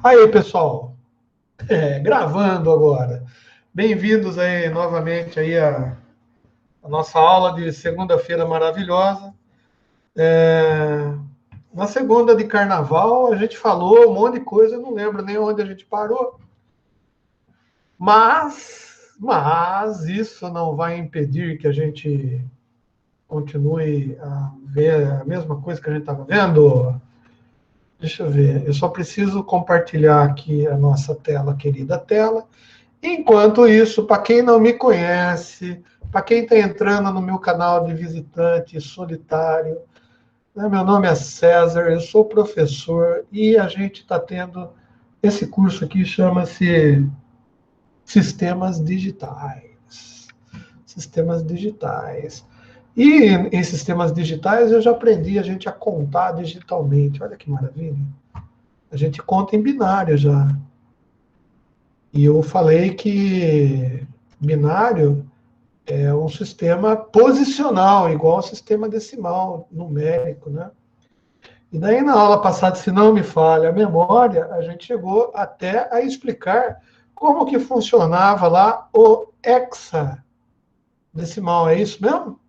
Aí, pessoal, gravando agora. Bem-vindos aí novamente aí a nossa aula de segunda-feira maravilhosa. Na segunda de carnaval, a gente falou um monte de coisa, eu não lembro nem onde a gente parou. Mas isso não vai impedir que a gente continue a ver a mesma coisa que a gente estava vendo. Deixa eu ver, eu só preciso compartilhar aqui a nossa tela, querida tela. Enquanto isso, para quem não me conhece, para quem está entrando no meu canal de visitante solitário, né, meu nome é César, eu sou professor e a gente está tendo esse curso aqui, chama-se Sistemas Digitais. Sistemas Digitais. E em sistemas digitais eu já aprendi a gente a contar digitalmente. Olha que maravilha. A gente conta em binário já. E eu falei que binário é um sistema posicional, igual ao sistema decimal numérico, né? E daí, na aula passada, se não me falha a memória, a gente chegou até a explicar como que funcionava lá o hexadecimal. É isso mesmo?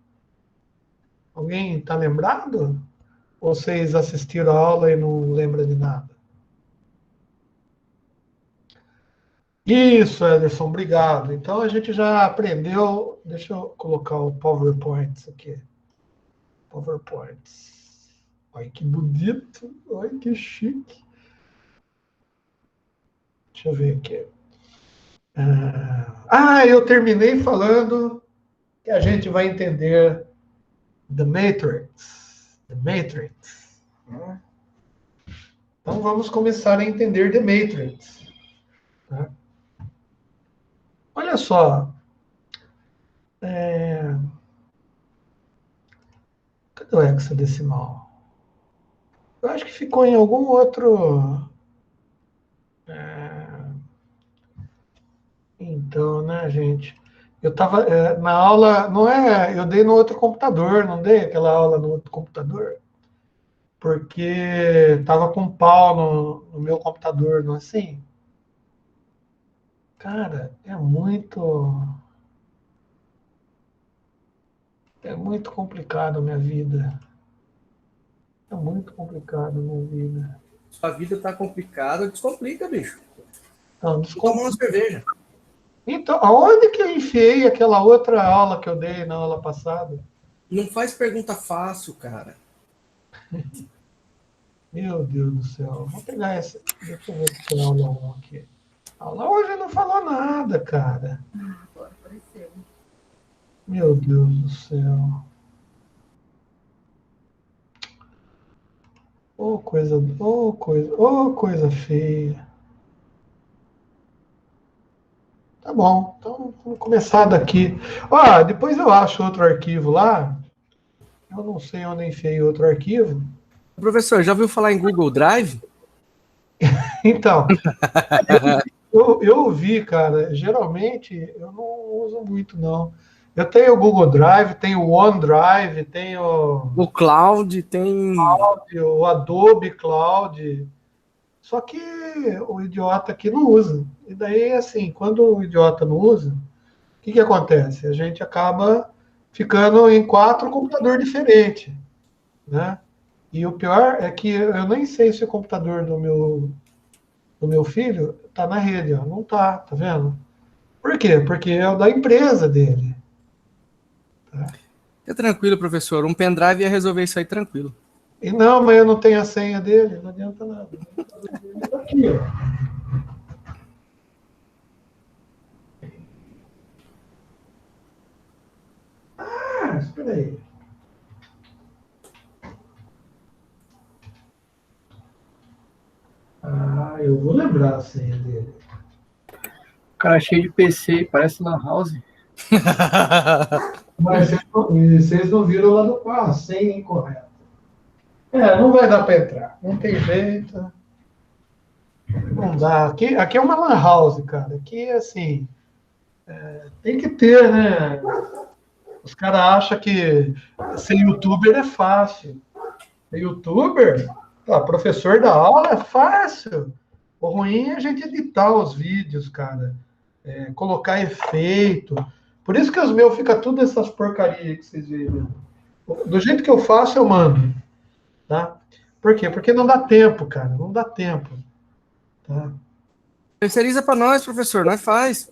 Alguém está lembrado? Ou vocês assistiram a aula e não lembram de nada? Isso, Ederson, obrigado. Então a gente já aprendeu. Deixa eu colocar o PowerPoint aqui. PowerPoint. Olha que bonito, olha que chique. Deixa eu ver aqui. Eu terminei falando que a gente vai entender The Matrix. The Matrix. Então vamos começar a entender The Matrix. Olha só. Cadê o hexadecimal? Eu acho que ficou em algum outro. Então, né, gente? Eu estava na aula, não é? Eu dei no outro computador, não dei aquela aula no outro computador, porque estava com pau no meu computador, não é assim? Cara, é muito complicado a minha vida. É muito complicado a minha vida. Sua vida tá complicada, descomplica, bicho. Não, Toma uma cerveja. Então, aonde que eu enfiei aquela outra aula que eu dei na aula passada? Não faz pergunta fácil, cara. Meu Deus do céu. Vou pegar essa. Deixa eu ver o que é a aula 1 aqui. A aula hoje não falou nada, cara. Agora apareceu. Meu Deus do céu. Coisa feia. Tá bom, então vamos começar daqui. Depois eu acho outro arquivo lá. Eu não sei onde enfiei outro arquivo. Professor, já ouviu falar em Google Drive? Então, eu vi, cara. Geralmente eu não uso muito, não. Eu tenho o Google Drive, tenho o OneDrive, tenho O Cloud tem. o Adobe Cloud. Só que o idiota aqui não usa. E daí, assim, quando o idiota não usa, o que acontece? A gente acaba ficando em 4 computadores diferentes, né? E o pior é que eu nem sei se o computador do meu filho está na rede, ó. Não tá vendo? Por quê? Porque é o da empresa dele. Tá? É tranquilo, professor. Um pendrive ia resolver isso aí tranquilo. E não, mas eu não tenho a senha dele, não adianta nada. Tá aqui, ó. Espera aí. Eu vou lembrar a senha dele. O cara cheio de PC, parece Lan House. Mas vocês não viram lá do quarto, a senha incorreta. Não vai dar para entrar. Não tem jeito. Não dá. Aqui é uma Lan House, cara. Aqui, assim, tem que ter, né? Os caras acham que ser youtuber é fácil. Ser youtuber, professor da aula é fácil. O ruim é a gente editar os vídeos, cara. Colocar efeito. Por isso que os meus fica tudo essas porcarias que vocês viram. Do jeito que eu faço, eu mando. Tá? Por quê? Porque não dá tempo, cara. Não dá tempo. Tá? Terceiriza para nós, professor, nós faz.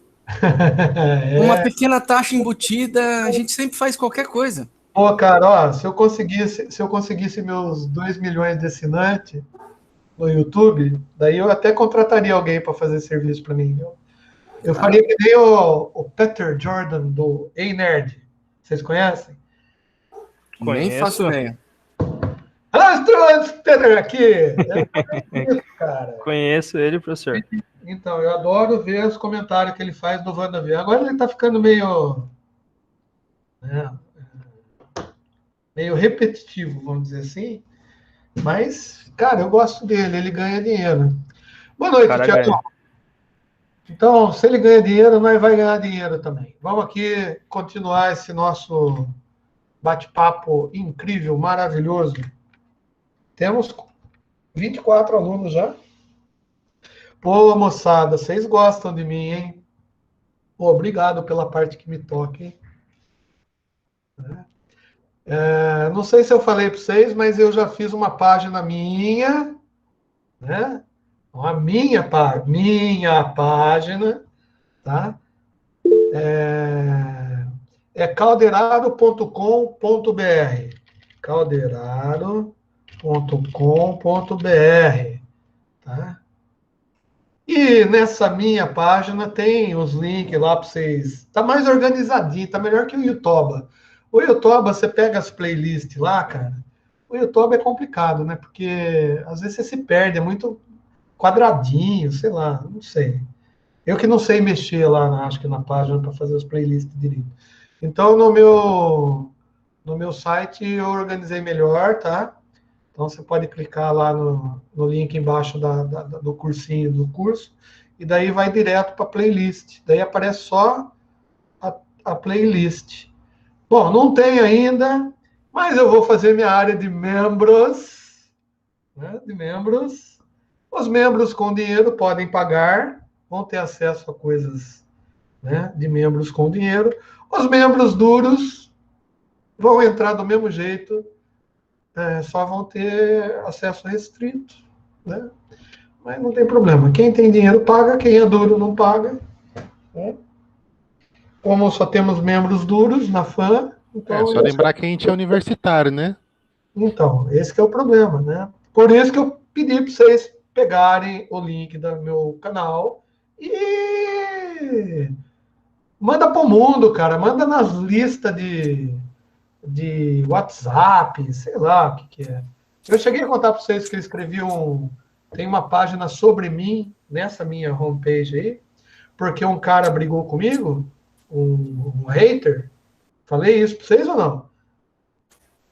Uma pequena taxa embutida, a gente sempre faz qualquer coisa. Pô, cara, ó, se eu conseguisse meus 2 milhões de assinantes no YouTube, daí eu até contrataria alguém para fazer serviço para mim, viu? Eu faria que nem o Peter Jordan do Ei Nerd. Vocês conhecem? Nem faço ideia. Peter aqui! Cara. Conheço ele, professor. Então, eu adoro ver os comentários que ele faz do WandaVision. Agora ele está ficando meio repetitivo, vamos dizer assim. Mas, cara, eu gosto dele, ele ganha dinheiro. Boa noite, Tiago. Então, se ele ganha dinheiro, nós vai ganhar dinheiro também. Vamos aqui continuar esse nosso bate-papo incrível, maravilhoso. Temos 24 alunos já. Pô, moçada, vocês gostam de mim, hein? Pô, obrigado pela parte que me toca, hein? Não sei se eu falei para vocês, mas eu já fiz uma página minha, né? A minha página, tá? É calderaro.com.br. Calderaro.com.br, tá? E nessa minha página tem os links lá para vocês. Tá mais organizadinho, tá melhor que o YouTube. O YouTube, você pega as playlists lá, cara. O YouTube é complicado, né? Porque às vezes você se perde, é muito quadradinho, sei lá, não sei. Eu que não sei mexer lá, acho que na página para fazer as playlists direito. Então, no meu site eu organizei melhor, tá? Então, você pode clicar lá no link embaixo do cursinho do curso, e daí vai direto para a playlist. Daí aparece só a playlist. Bom, não tem ainda, mas eu vou fazer minha área de membros. Né, de membros. Os membros com dinheiro podem pagar, vão ter acesso a coisas, né, de membros com dinheiro. Os membros duros vão entrar do mesmo jeito, só vão ter acesso restrito, né? Mas não tem problema. Quem tem dinheiro paga, quem é duro não paga. Né? Como só temos membros duros na FAM... Então, só lembrar que a gente é universitário, né? Então, esse que é o problema, né? Por isso que eu pedi para vocês pegarem o link do meu canal e manda para o mundo, cara. Manda nas listas de WhatsApp, sei lá o que é. Eu cheguei a contar para vocês que eu escrevi tem uma página sobre mim nessa minha homepage aí, porque um cara brigou comigo, um hater. Falei isso para vocês ou não?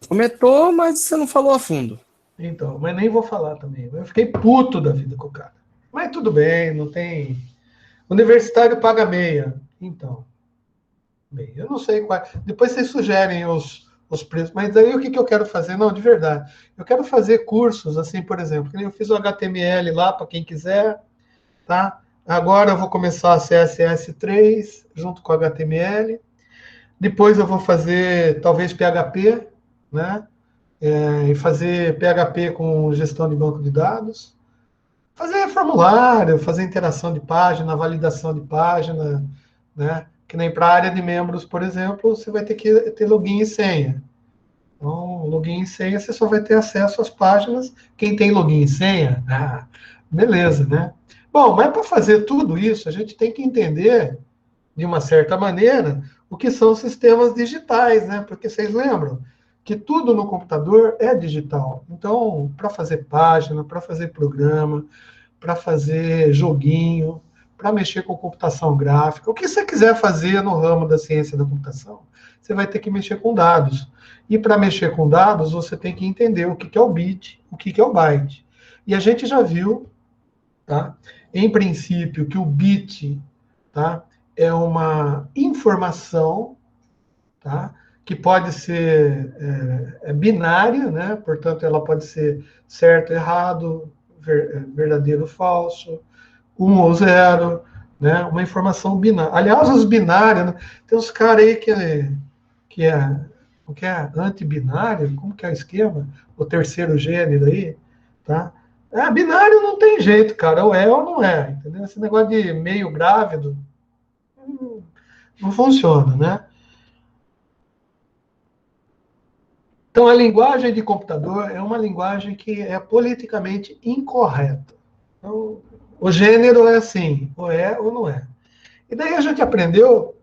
Comentou, mas você não falou a fundo. Então, mas nem vou falar também. Eu fiquei puto da vida com o cara. Mas tudo bem, não tem... Universitário paga meia. Então, bem, eu não sei qual... Depois vocês sugerem os preços. Mas aí o que eu quero fazer? Não, de verdade. Eu quero fazer cursos, assim, por exemplo. Eu fiz o HTML lá, para quem quiser, tá? Agora eu vou começar a CSS3, junto com o HTML. Depois eu vou fazer, talvez, PHP, né? E fazer PHP com gestão de banco de dados. Fazer formulário, fazer interação de página, validação de página, né? Que nem para a área de membros, por exemplo, você vai ter que ter login e senha. Então, login e senha, você só vai ter acesso às páginas. Quem tem login e senha, beleza, né? Bom, mas para fazer tudo isso, a gente tem que entender, de uma certa maneira, o que são sistemas digitais, né? Porque vocês lembram que tudo no computador é digital. Então, para fazer página, para fazer programa, para fazer joguinho, para mexer com computação gráfica, o que você quiser fazer no ramo da ciência da computação, você vai ter que mexer com dados. E para mexer com dados, você tem que entender o que é o bit, o que é o byte. E a gente já viu, tá? Em princípio, que o bit, tá, é uma informação, tá, que pode ser binária, né? Portanto, ela pode ser certo, errado, verdadeiro, falso. 1 ou 0, né? Uma informação binária. Aliás, os binários, né? Tem uns caras aí que é antibinário, como que é o esquema? O terceiro gênero aí, tá? Binário não tem jeito, cara, ou é ou não é, entendeu? Esse negócio de meio grávido não funciona, né? Então, a linguagem de computador é uma linguagem que é politicamente incorreta. Então, o gênero é assim, ou é ou não é. E daí a gente aprendeu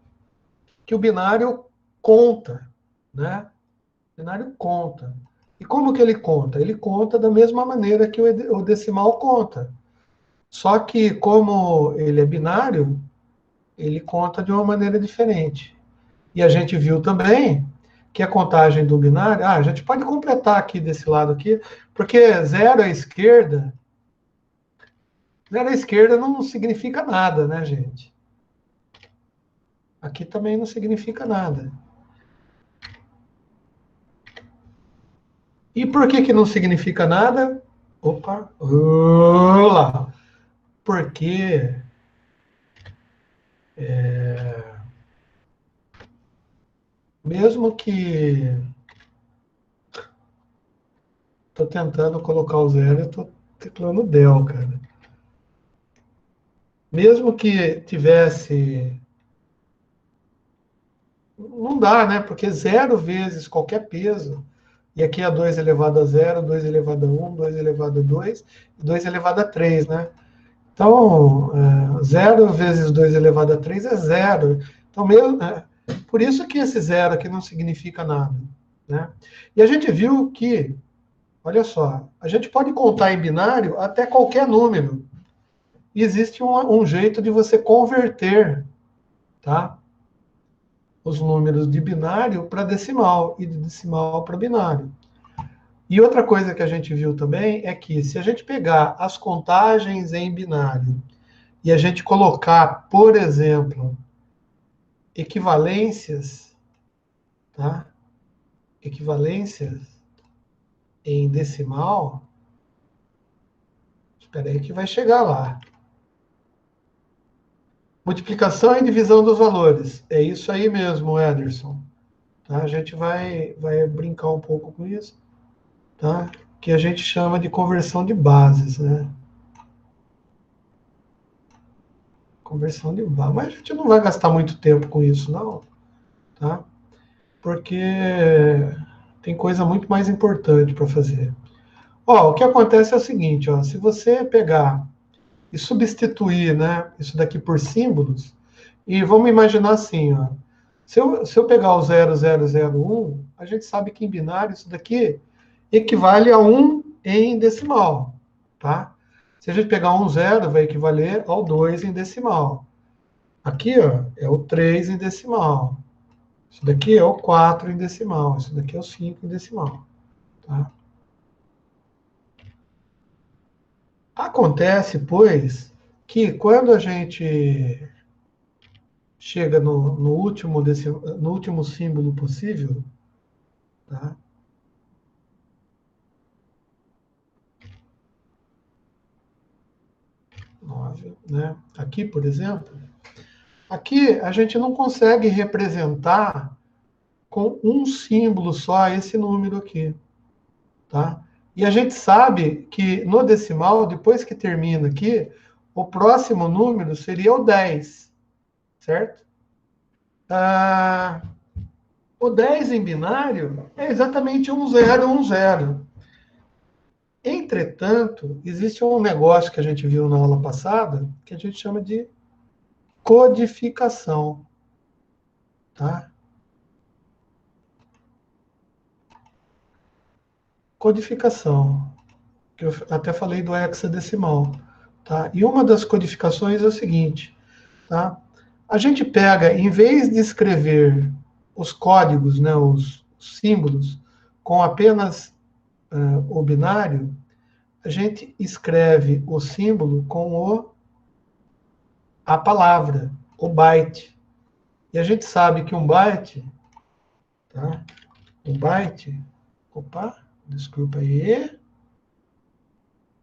que o binário conta, né? O binário conta. E como que ele conta? Ele conta da mesma maneira que o decimal conta. Só que, como ele é binário, ele conta de uma maneira diferente. E a gente viu também que a contagem do binário... a gente pode completar aqui desse lado aqui, porque zero à esquerda não significa nada, né, gente? Aqui também não significa nada. E por que não significa nada? Opa! Olá! Porque mesmo que... Estou tentando colocar o zero, eu estou teclando del, cara. Mesmo que tivesse... Não dá, né? Porque zero vezes qualquer peso, e aqui é 2 elevado a 0, 2 elevado a 1, 2 elevado a 2, e 2 elevado a 3, né? Então, 0 vezes 2 elevado a 3 é zero. Então, por isso que esse zero aqui não significa nada, né? E a gente viu que, olha só, a gente pode contar em binário até qualquer número. E existe um jeito de você converter, tá? Os números de binário para decimal e de decimal para binário. E outra coisa que a gente viu também é que se a gente pegar as contagens em binário e a gente colocar, por exemplo, equivalências, tá? Equivalências em decimal, espera aí que vai chegar lá. Multiplicação e divisão dos valores. É isso aí mesmo, Ederson. Tá? A gente vai brincar um pouco com isso, tá? Que a gente chama de conversão de bases, né? Conversão de bases. Mas a gente não vai gastar muito tempo com isso, não, tá? Porque tem coisa muito mais importante para fazer. Ó, o que acontece é o seguinte, ó, se você pegar e substituir, né, isso daqui por símbolos, e vamos imaginar assim, ó, se eu pegar o 0001, a gente sabe que em binário isso daqui equivale a 1 em decimal, tá? Se a gente pegar um 0, vai equivaler ao 2 em decimal. Aqui, ó, é o 3 em decimal. Isso daqui é o 4 em decimal. Isso daqui é o 5 em decimal, tá? Acontece, pois, que quando a gente chega no último símbolo possível, tá? Né? Aqui, por exemplo, aqui a gente não consegue representar com um símbolo só esse número aqui, tá? E a gente sabe que no decimal, depois que termina aqui, o próximo número seria o 10, certo? O 10 em binário é exatamente 1, 0, 1, 0. Entretanto, existe um negócio que a gente viu na aula passada, que a gente chama de codificação, tá? Codificação, que eu até falei do hexadecimal, tá? E uma das codificações é o seguinte, tá? A gente pega, em vez de escrever os códigos, né, os símbolos, com apenas o binário, a gente escreve o símbolo com a palavra, o byte. E a gente sabe que um byte, tá? Um byte, opa, desculpa aí.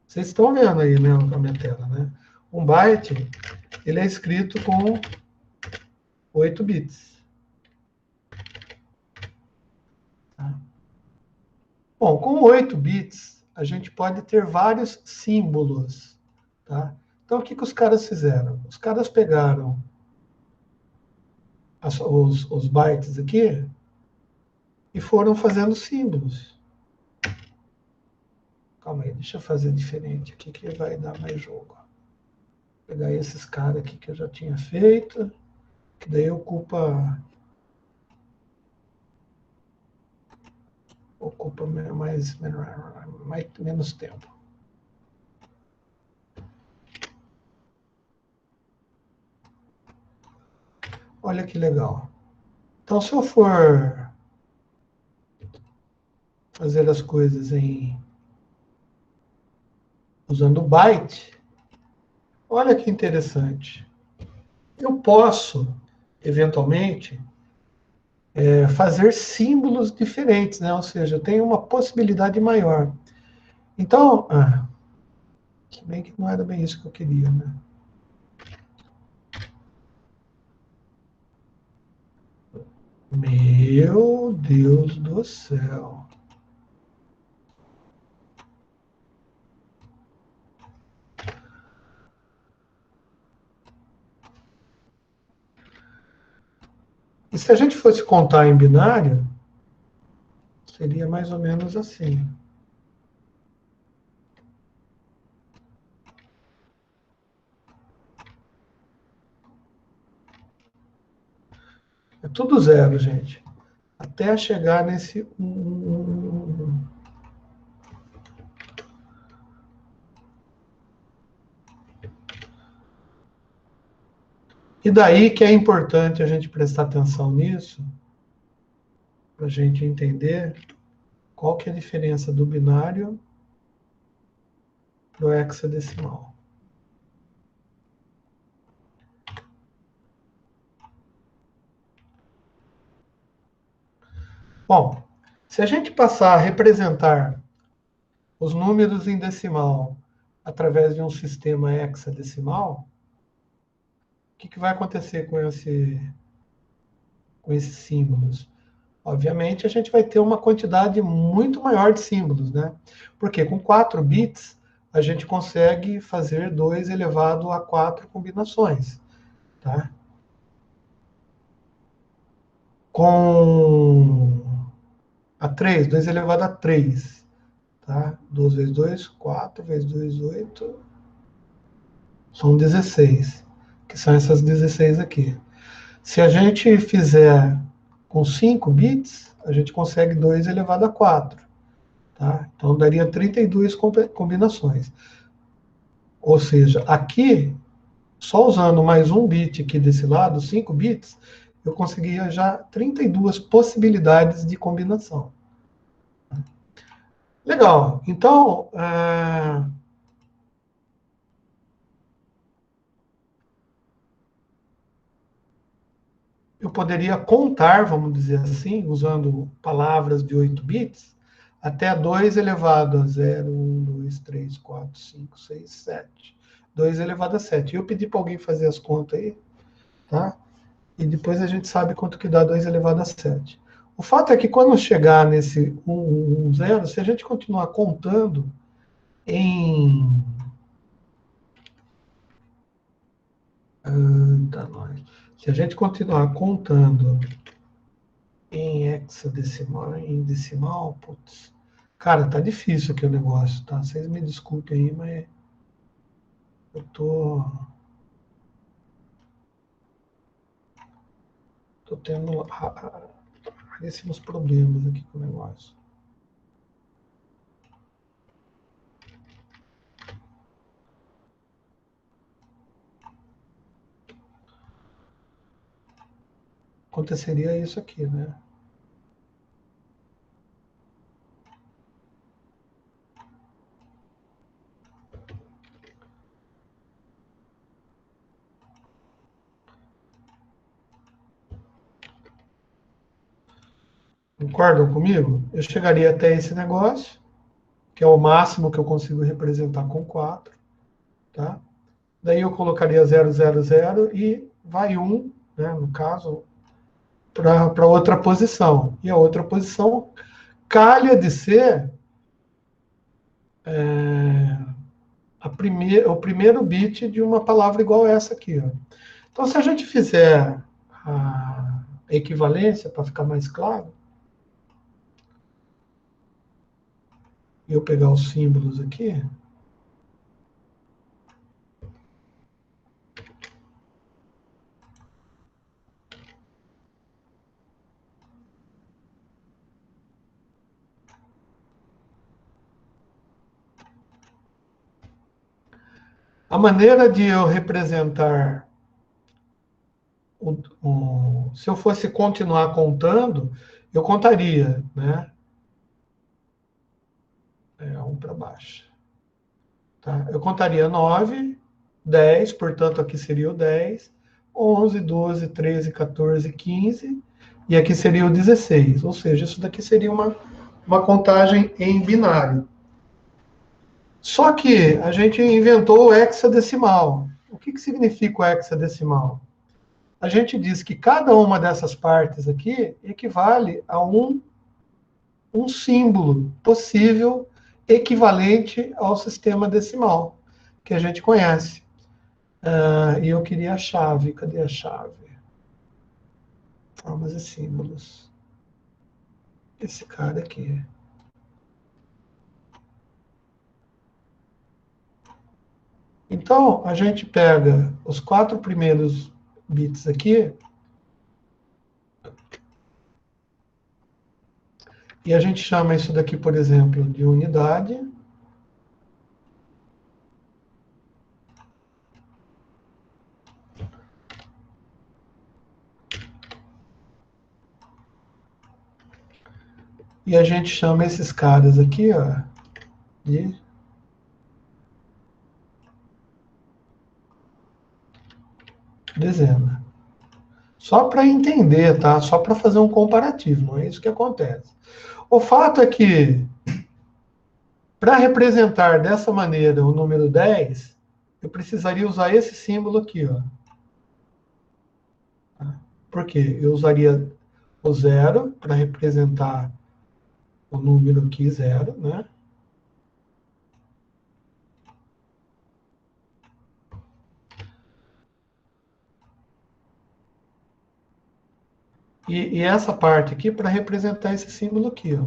Vocês estão vendo aí, né, a minha tela, né? Um byte, ele é escrito com 8 bits. Tá? Bom, com 8 bits, a gente pode ter vários símbolos. Tá? Então, o que os caras fizeram? Os caras pegaram os bytes aqui e foram fazendo símbolos. Calma aí, deixa eu fazer diferente aqui que vai dar mais jogo. Vou pegar esses caras aqui que eu já tinha feito, que daí ocupa menos tempo. Olha que legal. Então, se eu for fazer as coisas usando byte, olha que interessante. Eu posso, eventualmente, fazer símbolos diferentes, né? Ou seja, eu tenho uma possibilidade maior. Então, se bem que não era bem isso que eu queria, né? Meu Deus do céu. E se a gente fosse contar em binário, seria mais ou menos assim. É tudo zero, gente. Até chegar nesse 1. E daí que é importante a gente prestar atenção nisso, para a gente entender qual que é a diferença do binário do hexadecimal. Bom, se a gente passar a representar os números em decimal através de um sistema hexadecimal, o que vai acontecer com esses símbolos? Obviamente, a gente vai ter uma quantidade muito maior de símbolos, né? Porque com 4 bits, a gente consegue fazer 2 elevado a 4 combinações, tá? Com a 3, 2 elevado a 3, tá? 2 vezes 2, 4, vezes 2, 8, são 16, que são essas 16 aqui. Se a gente fizer com 5 bits, a gente consegue 2 elevado a 4. Tá? Então, daria 32 combinações. Ou seja, aqui, só usando mais um bit aqui desse lado, 5 bits, eu conseguia já 32 possibilidades de combinação. Legal. Então, eu poderia contar, vamos dizer assim, usando palavras de 8 bits, até 2 elevado a 0, 1, 2, 3, 4, 5, 6, 7. 2 elevado a 7. Eu pedi para alguém fazer as contas aí, tá? E depois a gente sabe quanto que dá 2 elevado a 7. O fato é que quando chegar nesse 1, 1, 1, 0, se a gente continuar contando em... Se a gente continuar contando em hexadecimal, em decimal, putz, cara, tá difícil aqui o negócio, tá? Vocês me desculpem aí, mas eu tô tendo raríssimos problemas aqui com o negócio. Aconteceria isso aqui, né? Concordam comigo? Eu chegaria até esse negócio, que é o máximo que eu consigo representar com 4, tá? Daí eu colocaria 000 e vai 1, né, no caso, para outra posição. E a outra posição calha de ser o primeiro bit de uma palavra igual essa aqui. Ó. Então, se a gente fizer a equivalência, para ficar mais claro, eu pegar os símbolos aqui, a maneira de eu representar, se eu fosse continuar contando, eu contaria, né? Um para baixo. Tá? Eu contaria 9, 10, portanto, aqui seria o 10, 11, 12, 13, 14, 15, e aqui seria o 16. Ou seja, isso daqui seria uma contagem em binário. Só que a gente inventou o hexadecimal. O que significa o hexadecimal? A gente diz que cada uma dessas partes aqui equivale a um símbolo possível equivalente ao sistema decimal que a gente conhece. E eu queria a chave. Cadê a chave? Formas e símbolos. Esse cara aqui. Então, a gente pega os 4 primeiros bits aqui e a gente chama isso daqui, por exemplo, de unidade. E a gente chama esses caras aqui, ó, de dezena. Só para entender, tá? Só para fazer um comparativo, não é isso que acontece. O fato é que, para representar dessa maneira o número 10, eu precisaria usar esse símbolo aqui, ó. Por quê? Eu usaria o 0 para representar o número aqui 0, né? E essa parte aqui para representar esse símbolo aqui, ó.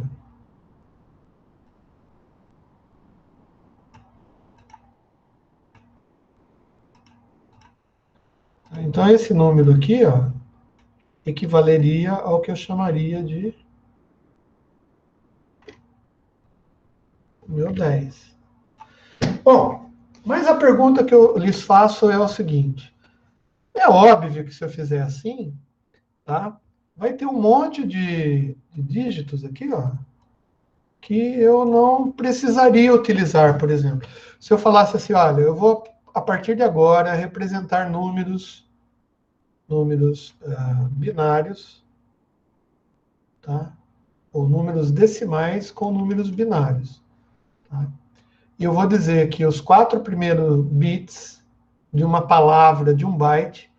Então, esse número aqui, ó, equivaleria ao que eu chamaria de meu 10. Bom, mas a pergunta que eu lhes faço é o seguinte. É óbvio que se eu fizer assim, tá? Vai ter um monte de dígitos aqui, ó, que eu não precisaria utilizar, por exemplo. Se eu falasse assim, olha, eu vou, a partir de agora, representar números binários, tá? Ou números decimais com números binários. Tá? E eu vou dizer que os 4 primeiros bits de uma palavra, de um byte,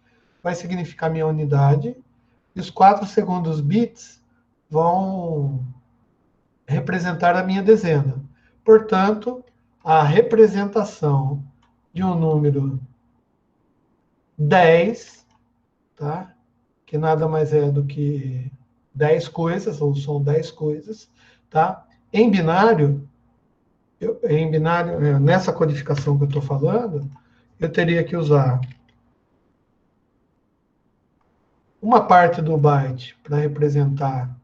vai significar minha unidade, e os 4 segundos bits vão representar a minha dezena. Portanto, a representação de um número 10, tá? Que nada mais é do que 10 coisas, ou são 10 coisas, tá? Em binário, nessa codificação que eu estou falando, eu teria que usar uma parte do byte para representar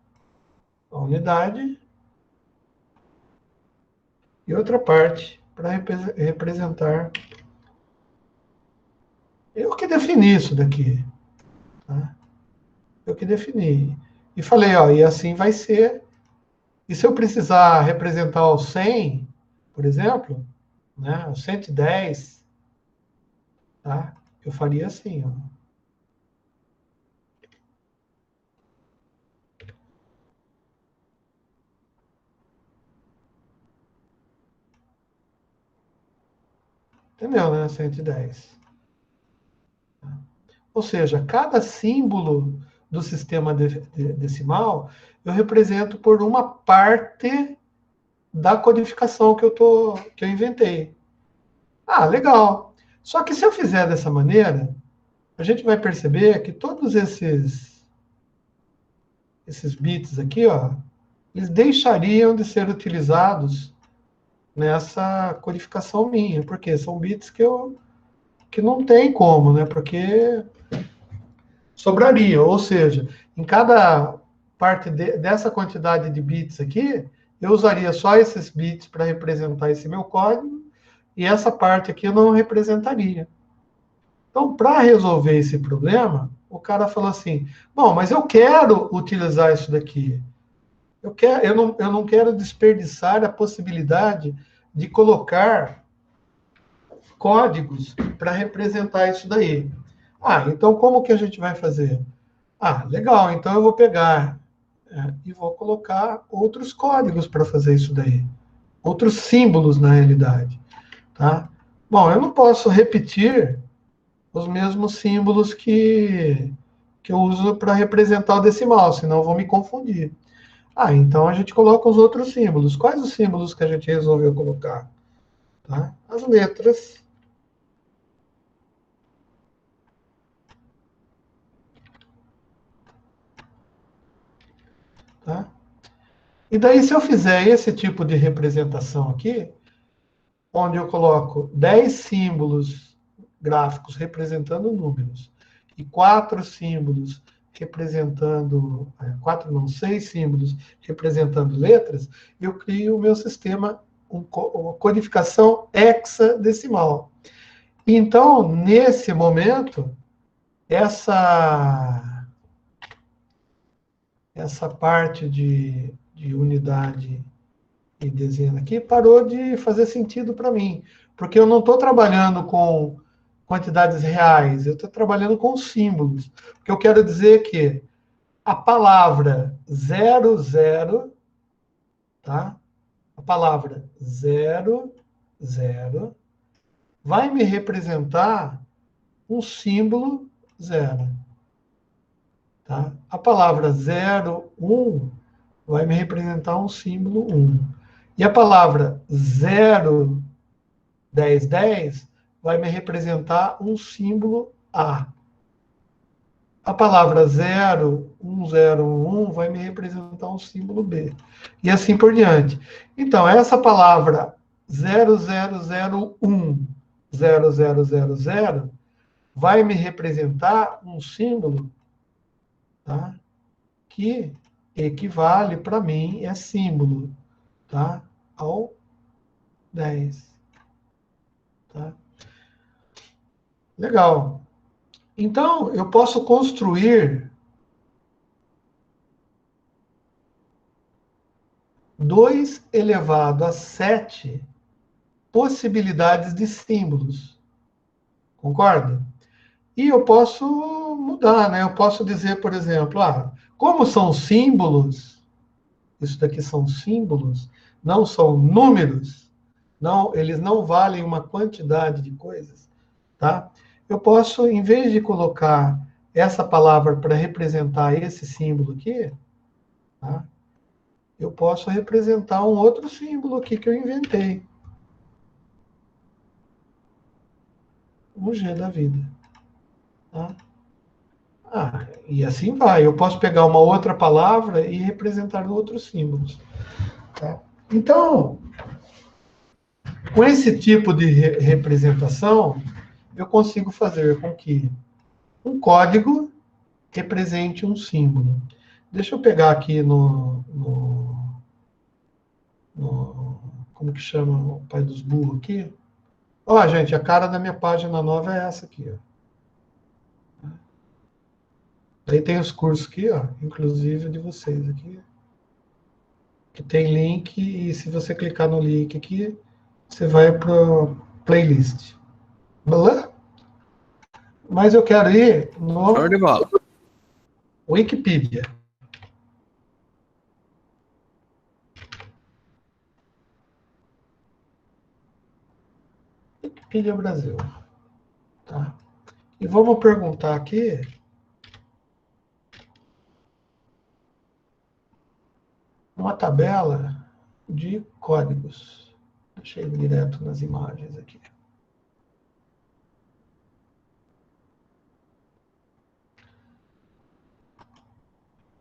a unidade e outra parte para representar. Eu que defini isso daqui. Tá? Eu que defini. E falei, ó, e assim vai ser. E se eu precisar representar o 100, por exemplo, né, o 110, tá? Eu faria assim, ó. Entendeu, né? 110. Ou seja, cada símbolo do sistema decimal eu represento por uma parte da codificação que eu inventei. Ah, legal. Só que se eu fizer dessa maneira, a gente vai perceber que todos esses bits aqui, ó, eles deixariam de ser utilizados nessa codificação minha, porque são bits que não tem como, né? Porque sobraria, ou seja, em cada parte dessa quantidade de bits aqui, eu usaria só esses bits para representar esse meu código, e essa parte aqui eu não representaria. Então, para resolver esse problema, o cara falou assim: bom, mas eu quero utilizar isso daqui. Eu não quero desperdiçar a possibilidade de colocar códigos para representar isso daí. Ah, então como que a gente vai fazer? Ah, legal, então eu vou pegar e vou colocar outros códigos para fazer isso daí. Outros símbolos, na realidade. Tá? Bom, eu não posso repetir os mesmos símbolos que eu uso para representar o decimal, senão eu vou me confundir. Ah, então a gente coloca os outros símbolos. Quais os símbolos que a gente resolveu colocar? Tá? As letras. Tá? E daí, se eu fizer esse tipo de representação aqui, onde eu coloco 10 símbolos gráficos representando números e 4 símbolos representando, 4 não, 6 símbolos representando letras, eu crio o meu sistema, uma codificação hexadecimal. Então, nesse momento, essa parte de unidade e dezena aqui parou de fazer sentido para mim, porque eu não estou trabalhando com quantidades reais, eu estou trabalhando com símbolos. O que eu quero dizer é que a palavra 00, tá? A palavra 00 vai me representar um símbolo 0. Tá? A palavra 01 vai me representar um símbolo 1. E a palavra 01010 vai me representar um símbolo A. A palavra 01011 vai me representar um símbolo B. E assim por diante. Então, essa palavra 0001, 0000 vai me representar um símbolo, tá? Que equivale, para mim, é símbolo, tá? Ao 10. Tá? Legal. Então, eu posso construir 2 elevado a 7 possibilidades de símbolos. Concorda? E eu posso mudar, né? Eu posso dizer, por exemplo, como são símbolos, isso daqui são símbolos, não são números, não, eles não valem uma quantidade de coisas, tá? Eu posso, em vez de colocar essa palavra para representar esse símbolo aqui, tá? Eu posso representar um outro símbolo aqui que eu inventei. Um G da vida. Tá? E assim vai. Eu posso pegar uma outra palavra e representar outros símbolos. Tá? Então, com esse tipo de representação, eu consigo fazer com que um código represente um símbolo. Deixa eu pegar aqui como que chama o pai dos burros aqui? Ó, gente, a cara da minha página nova é essa aqui, ó. Daí tem os cursos aqui, ó, inclusive o de vocês aqui, que tem link, e se você clicar no link aqui, você vai para a playlist. Beleza? Mas eu quero ir no Show de bola. Wikipedia. Wikipedia Brasil. Tá? E vamos perguntar aqui. Uma tabela de códigos. Deixei direto nas imagens aqui.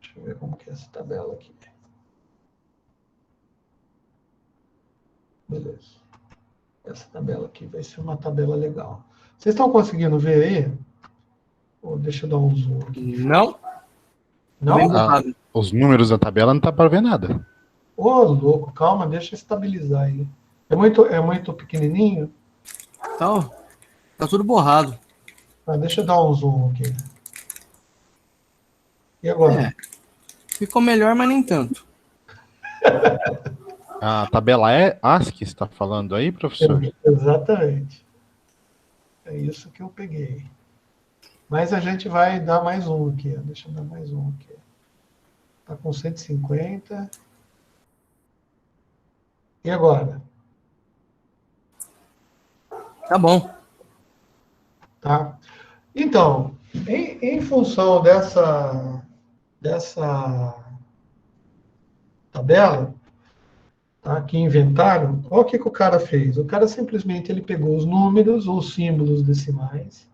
Deixa eu ver como que é essa tabela aqui. Beleza. Essa tabela aqui vai ser uma tabela legal. Vocês estão conseguindo ver aí? Ou deixa eu dar um zoom aqui. Não? Não? Bem borrado. Os números da tabela não tá para ver nada. Ô, louco, calma, deixa eu estabilizar aí. É muito pequenininho? Tá tudo borrado. Ah, deixa eu dar um zoom aqui. E agora? Ficou melhor, mas nem tanto. A tabela é ASCII, está falando aí, professor? Exatamente. É isso que eu peguei. Mas a gente vai dar mais um aqui. Ó. Deixa eu dar mais um aqui. Está com 150. E agora? Tá bom. Tá? Então, em função dessa tabela, tá, que inventaram, olha o que o cara fez. O cara simplesmente ele pegou os números ou símbolos decimais,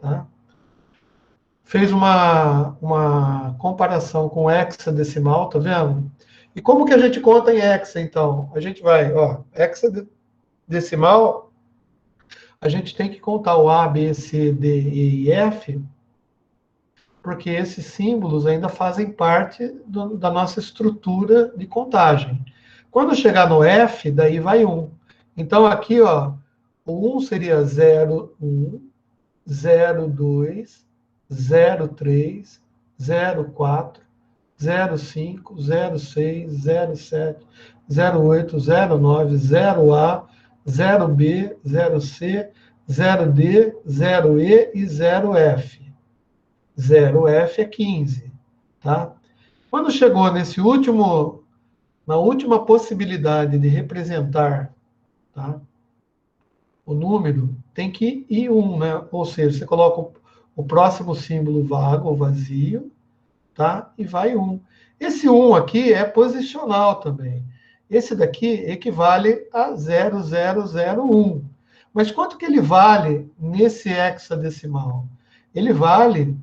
tá? Fez uma comparação com hexadecimal, tá vendo? E como que a gente conta em hexa, então? A gente vai, ó, hexadecimal, a gente tem que contar o A, B, C, D, E e F, porque esses símbolos ainda fazem parte da nossa estrutura de contagem. Quando chegar no F, daí vai 1. Então, aqui, ó, o 1 seria 0, 1, 0, 2, 0, 3, 0, 4, 0, 5, 0, 6, 0, 7, 0, 8, 0, 9, 0 A, 0 B, 0 C, 0 D, 0 E e 0 F. 0F é 15, tá? Quando chegou na última possibilidade de representar, tá, o número, tem que ir 1, né? Ou seja, você coloca o próximo símbolo vago ou vazio, tá? E vai 1. Esse 1 aqui é posicional também. Esse daqui equivale a 0001. Mas quanto que ele vale nesse hexadecimal? Ele vale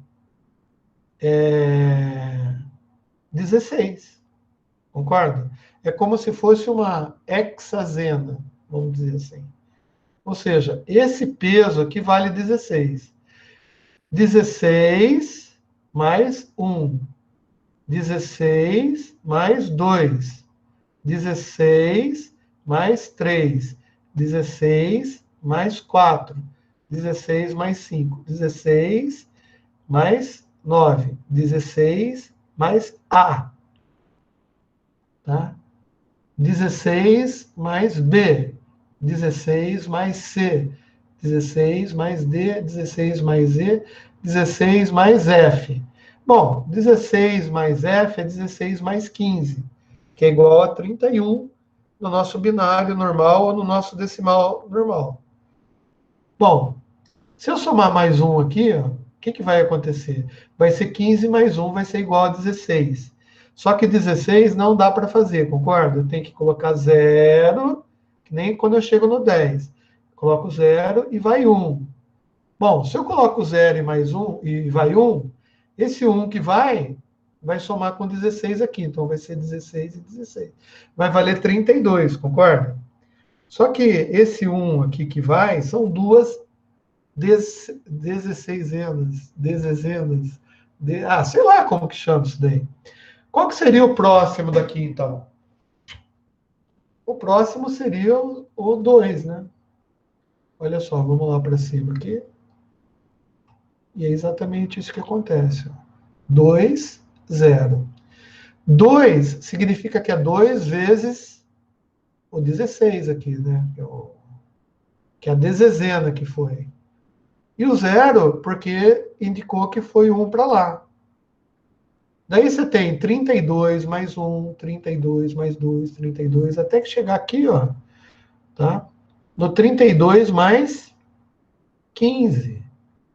16. Concorda? É como se fosse uma hexazena, vamos dizer assim. Ou seja, esse peso aqui vale 16. 16 mais 1. 16 mais 2. 16 mais 3. 16 mais 4. 16 mais 5. 16 mais 9. 16 mais A. Tá? 16 mais B. 16 mais C. 16 mais D. 16 mais E. 16 mais F. Bom, 16 mais F é 16 mais 15, que é igual a 31 no nosso binário normal ou no nosso decimal normal. Bom, se eu somar mais um aqui, ó, o que vai acontecer? Vai ser 15 mais 1 vai ser igual a 16. Só que 16 não dá para fazer, concorda? Eu tenho que colocar 0, que nem quando eu chego no 10. Coloco 0 e vai 1. Bom, se eu coloco 0 e mais 1 e vai 1, esse 1 que vai somar com 16 aqui. Então vai ser 16 e 16. Vai valer 32, concorda? Só que esse 1 aqui que vai são duas 16 dezenas, sei lá como que chama isso daí. Qual que seria o próximo daqui, então? O próximo seria o 2, né? Olha só, vamos lá para cima aqui. E é exatamente isso que acontece. 2, 0. 2 significa que é 2 vezes o 16 aqui, né? Que é a dezena que foi. E o 0, porque indicou que foi 1 para lá. Daí você tem 32 mais 1, 32 mais 2, 32, até que chegar aqui, ó, tá? No 32 mais 15.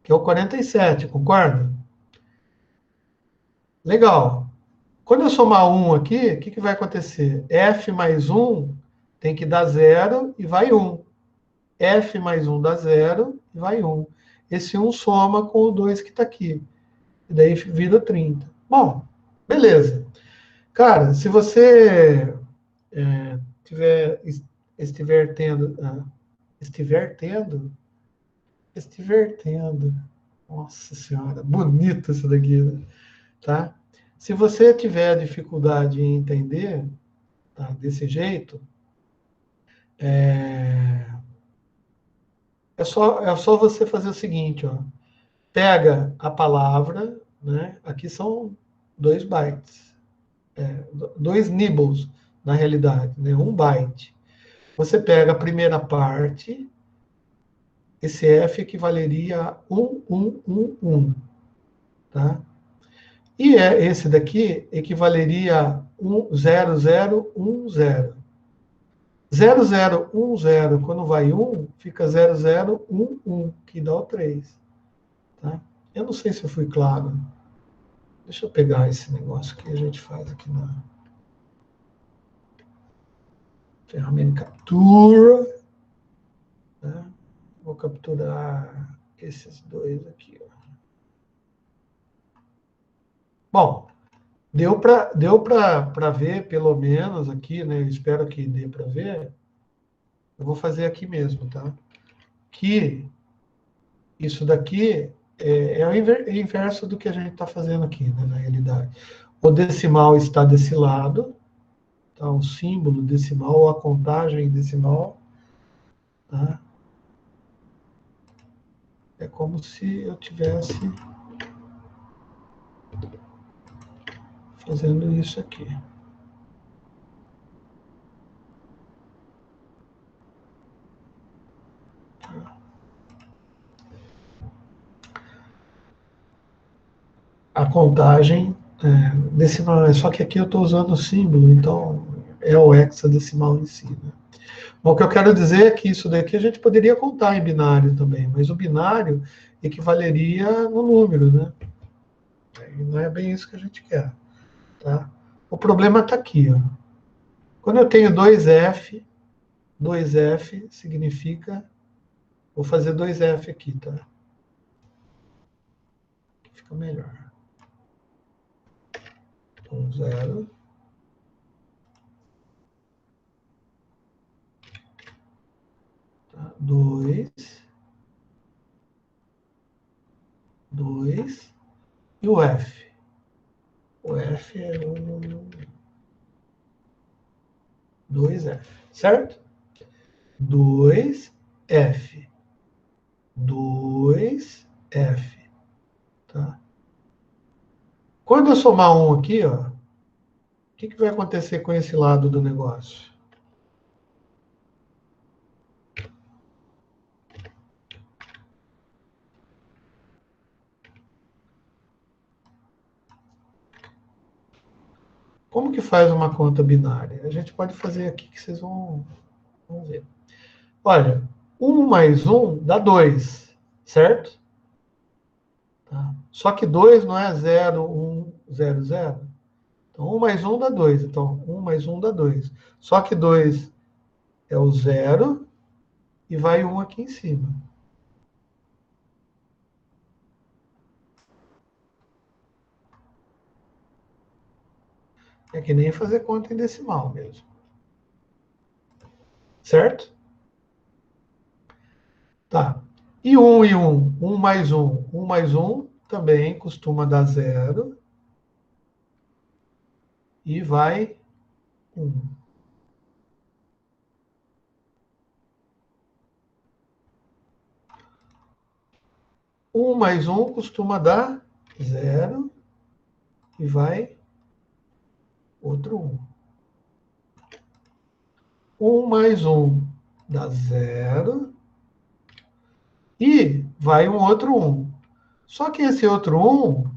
que é o 47, concorda? Legal. Quando eu somar 1 aqui, o que, que vai acontecer? F mais 1 tem que dar 0 e vai 1. F mais 1 dá 0 e vai 1. Esse 1 soma com o 2 que está aqui. E daí vira 30. Bom, beleza. Cara, se você tiver, estiver tendo, estiver tendo, estiver tendo, nossa senhora, bonito isso daqui, né? Tá? Se você tiver dificuldade em entender, tá, desse jeito, é só você fazer o seguinte, ó. Pega a palavra, né? Aqui são 2 bytes, 2 nibbles, na realidade, né? 1 byte. Você pega a primeira parte, esse F equivaleria a 1111, tá? E esse daqui equivaleria a 0010. 0010, quando vai 1, fica 0011, que dá o 3. Tá? Eu não sei se eu fui claro. Deixa eu pegar esse negócio que a gente faz aqui na ferramenta captura. Né? Vou capturar esses dois aqui. Ó. Bom, deu para ver, pelo menos aqui, né? Eu espero que dê para ver. Eu vou fazer aqui mesmo, tá? Que isso daqui é o inverso do que a gente está fazendo aqui, né, na realidade. O decimal está desse lado, tá? O símbolo decimal, a contagem decimal, tá? É como se eu tivesse fazendo isso aqui. A contagem decimal, só que aqui eu estou usando o símbolo, então é o hexadecimal em si. Né? Bom, o que eu quero dizer é que isso daqui a gente poderia contar em binário também, mas o binário equivaleria no número, né? E não é bem isso que a gente quer. Tá? O problema está aqui. Ó. Quando eu tenho 2F, 2F significa... Vou fazer 2F aqui, tá? Fica melhor. 0. Tá? 2. E o F. O F é 2F, certo? 2F. 2F. Tá? Quando eu somar 1 aqui, ó, o que vai acontecer com esse lado do negócio? Como que faz uma conta binária? A gente pode fazer aqui que vocês vão ver. Olha, 1 mais 1 dá 2, certo? Tá? Só que 2 não é 0, 1, 0, 0. Então, 1 mais 1 dá 2. Então, 1 mais 1 dá 2. Só que 2 é o 0 e vai 1 aqui em cima. É que nem fazer conta em decimal mesmo. Certo? Tá. E 1 e 1, 1 mais 1. 1 mais 1 também costuma dar 0. E vai 1. Um mais 1 costuma dar 0. E vai outro 1. 1 mais 1 dá 0. E vai um outro 1. Só que esse outro 1,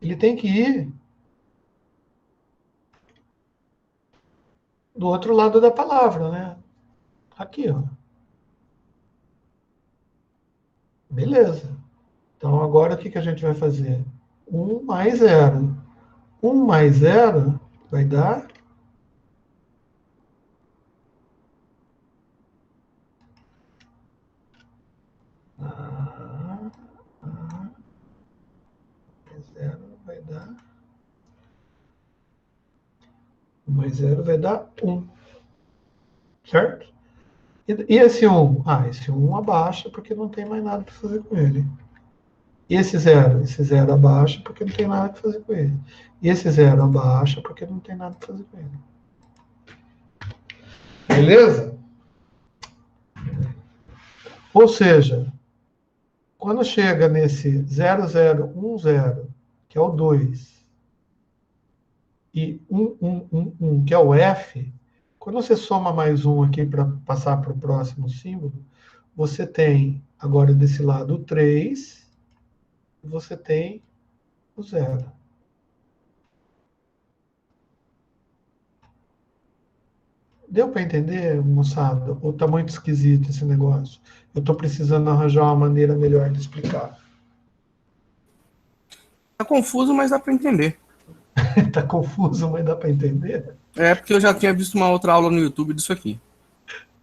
ele tem que ir do outro lado da palavra, né? Aqui, ó. Beleza. Então, agora o que que a gente vai fazer? 1 mais 0. 1 mais 0 vai dar... mais 0 vai dar... 1 mais 0 vai dar 1. Certo? E esse 1? Ah, esse 1 abaixa porque não tem mais nada para fazer com ele. E esse 0? Esse 0 abaixa porque não tem nada para fazer com ele. E esse 0 abaixa porque não tem nada para fazer com ele. Beleza? Ou seja, quando chega nesse 0, 0, 1, 0, que é o 2, e 1, 1, 1, 1, que é o F, quando você soma mais um aqui para passar para o próximo símbolo, você tem agora desse lado o 3, e você tem o 0. Deu para entender, moçada? Ou está muito esquisito esse negócio? Eu estou precisando arranjar uma maneira melhor de explicar. Tá confuso, mas dá para entender. Está confuso, mas dá para entender? É porque eu já tinha visto uma outra aula no YouTube disso aqui.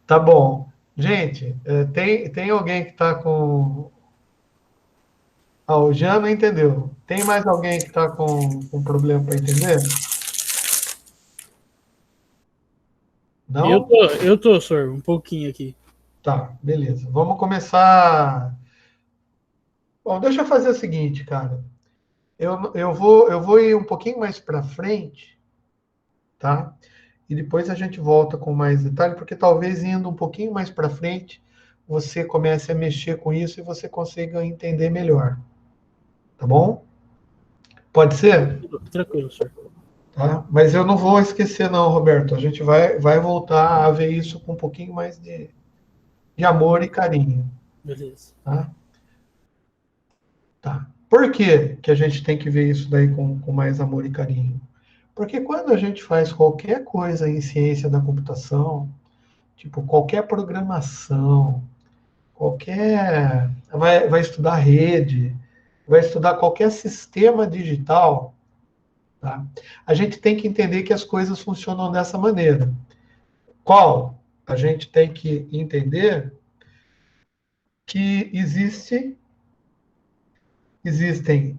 Tá bom. Gente, tem alguém que está com... Ah, o Jean não entendeu. Tem mais alguém que está com problema para entender? Não? Eu tô, senhor, um pouquinho aqui. Tá, beleza. Vamos começar. Bom, deixa eu fazer o seguinte, cara. Eu vou ir um pouquinho mais para frente, tá? E depois a gente volta com mais detalhe, porque talvez indo um pouquinho mais para frente, você comece a mexer com isso e você consiga entender melhor. Tá bom? Pode ser? Tranquilo, senhor. Tá? Mas eu não vou esquecer, não, Roberto. A gente vai voltar a ver isso com um pouquinho mais de amor e carinho. Beleza. Tá? Tá. Por que que a gente tem que ver isso daí com mais amor e carinho? Porque quando a gente faz qualquer coisa em ciência da computação, tipo qualquer programação, vai estudar rede, vai estudar qualquer sistema digital, tá? A gente tem que entender que as coisas funcionam dessa maneira. Qual? A gente tem que entender que existem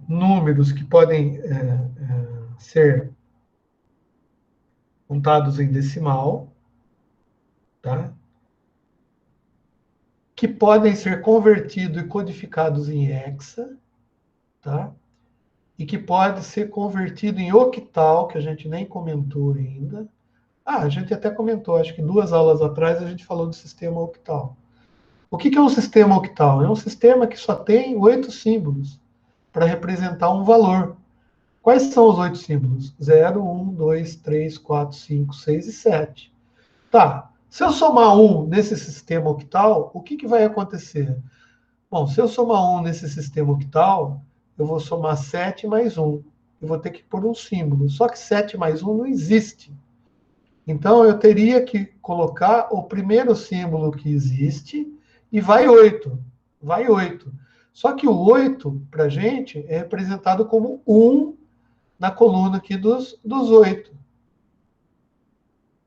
números que podem ser contados em decimal, tá? Que podem ser convertidos e codificados em hexa, tá? E que pode ser convertido em octal, que a gente nem comentou ainda. Ah, a gente até comentou, acho que 2 aulas atrás a gente falou do sistema octal. O que é um sistema octal? É um sistema que só tem 8 símbolos para representar um valor. Quais são os 8 símbolos? 0, 1, 2, 3, 4, 5, 6 e 7. Tá. Se eu somar 1 nesse sistema octal, o que vai acontecer? Bom, se eu somar 1 nesse sistema octal, eu vou somar 7 mais 1. Eu vou ter que pôr um símbolo. Só que 7 mais 1 não existe. Então, eu teria que colocar o primeiro símbolo que existe e vai 8. Vai 8. Só que o 8, para a gente, é representado como 1 na coluna aqui dos 8.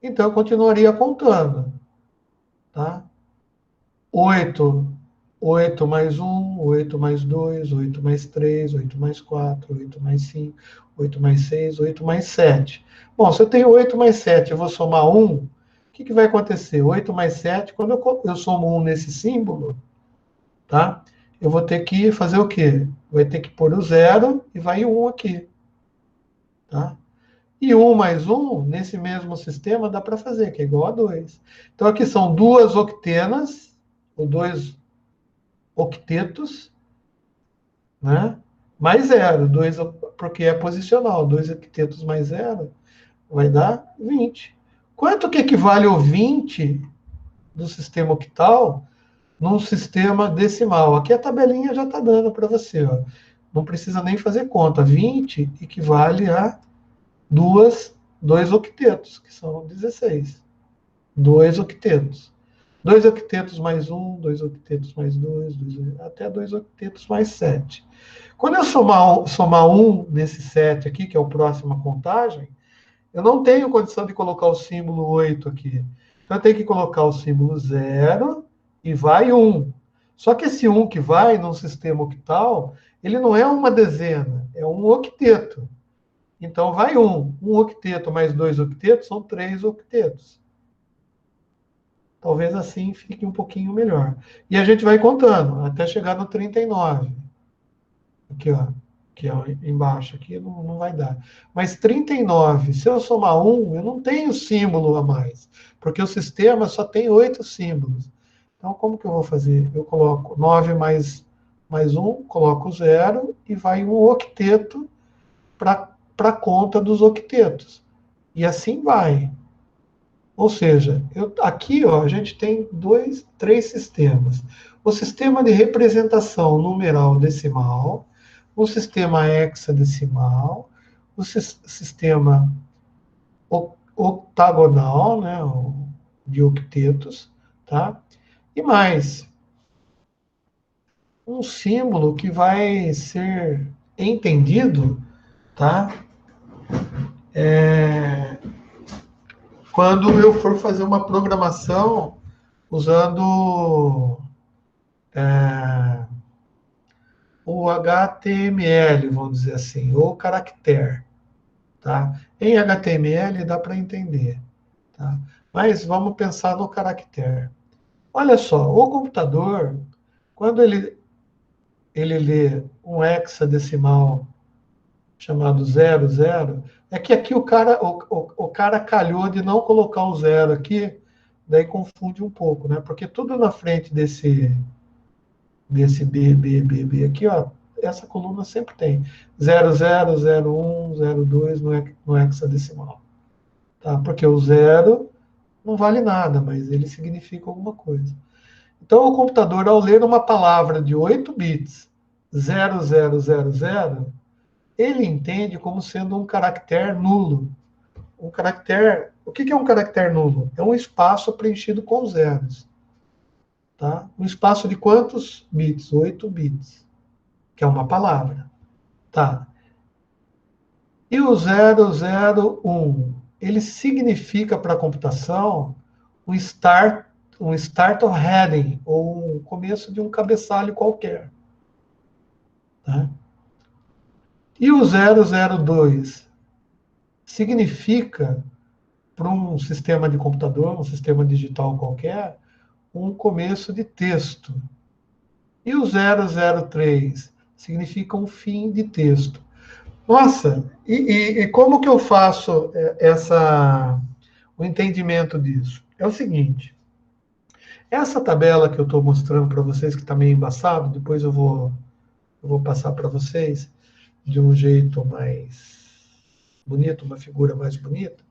Então, eu continuaria contando. Tá? 8 mais 1, 8 mais 2, 8 mais 3, 8 mais 4, 8 mais 5, 8 mais 6, 8 mais 7. Bom, se eu tenho 8 mais 7, eu vou somar 1, o que vai acontecer? 8 mais 7, quando eu somo 1 nesse símbolo, tá? Eu vou ter que fazer o quê? Vai ter que pôr o 0 e vai o 1 aqui. Tá? E 1 mais 1, nesse mesmo sistema, dá para fazer, que é igual a 2. Então, aqui são 2 octenas, ou 2 octetos, né? Mais 0, porque é posicional. 2 octetos mais 0 vai dar 20. Quanto que equivale o 20 do sistema octal num sistema decimal? Aqui a tabelinha já está dando para você. Ó. Não precisa nem fazer conta. 20 equivale a 2 octetos, que são 16. 2 octetos. 2 octetos mais 1, 2 octetos mais 2, até 2 octetos mais 7. Quando eu somar 1 nesse 7 aqui, que é a próxima contagem, eu não tenho condição de colocar o símbolo 8 aqui. Então, eu tenho que colocar o símbolo 0 e vai 1. Só que esse 1 que vai num sistema octal, ele não é uma dezena, é um octeto. Então, vai 1. 1 octeto mais 2 octetos são 3 octetos. Talvez assim fique um pouquinho melhor. E a gente vai contando, até chegar no 39. Aqui, ó. Aqui, ó, embaixo. Aqui não vai dar. Mas 39, se eu somar 1, eu não tenho símbolo a mais. Porque o sistema só tem 8 símbolos. Então, como que eu vou fazer? Eu coloco 9 mais 1, coloco 0 e vai um octeto para a conta dos octetos. E assim vai. Ou seja, aqui ó, a gente tem 3 sistemas. O sistema de representação numeral decimal, o sistema hexadecimal, o sistema octagonal, né, de octetos, tá? E mais, um símbolo que vai ser entendido, tá? Quando eu for fazer uma programação usando o HTML, vamos dizer assim, ou caractere, tá? Em HTML dá para entender, tá? Mas vamos pensar no caractere. Olha só, o computador, quando ele lê um hexadecimal chamado 00, é que aqui o cara calhou de não colocar o 0 aqui, daí confunde um pouco, né? Porque tudo na frente desse B aqui, ó, essa coluna sempre tem 00, 01, 02 no hexadecimal. Tá? Porque o 0 não vale nada, mas ele significa alguma coisa. Então, o computador, ao ler uma palavra de 8 bits, 0000, ele entende como sendo um caractere nulo. Um caractere... O que é um caractere nulo? É um espaço preenchido com zeros. Tá? Um espaço de quantos bits? 8 bits. Que é uma palavra. Tá? E o 001, ele significa para a computação um start of heading, ou um começo de um cabeçalho qualquer. Tá? E o 002 significa, para um sistema de computador, um sistema digital qualquer, um começo de texto. E o 003 significa um fim de texto. Nossa, e como que eu faço o entendimento disso? É o seguinte, essa tabela que eu estou mostrando para vocês, que está meio embaçado, depois eu vou passar para vocês de um jeito mais bonito, uma figura mais bonita.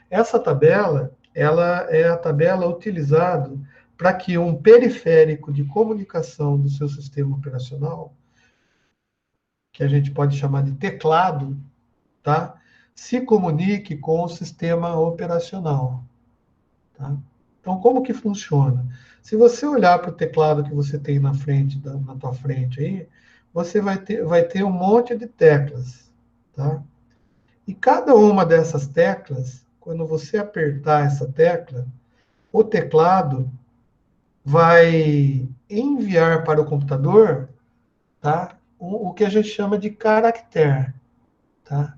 Essa tabela, ela é a tabela utilizada para que um periférico de comunicação do seu sistema operacional, que a gente pode chamar de teclado, tá? Se comunique com o sistema operacional. Tá? Então, como que funciona? Se você olhar para o teclado que você tem na tua frente aí, você vai ter um monte de teclas. Tá? E cada uma dessas teclas, quando você apertar essa tecla, o teclado vai enviar para o computador, tá? O que a gente chama de caractere. Tá?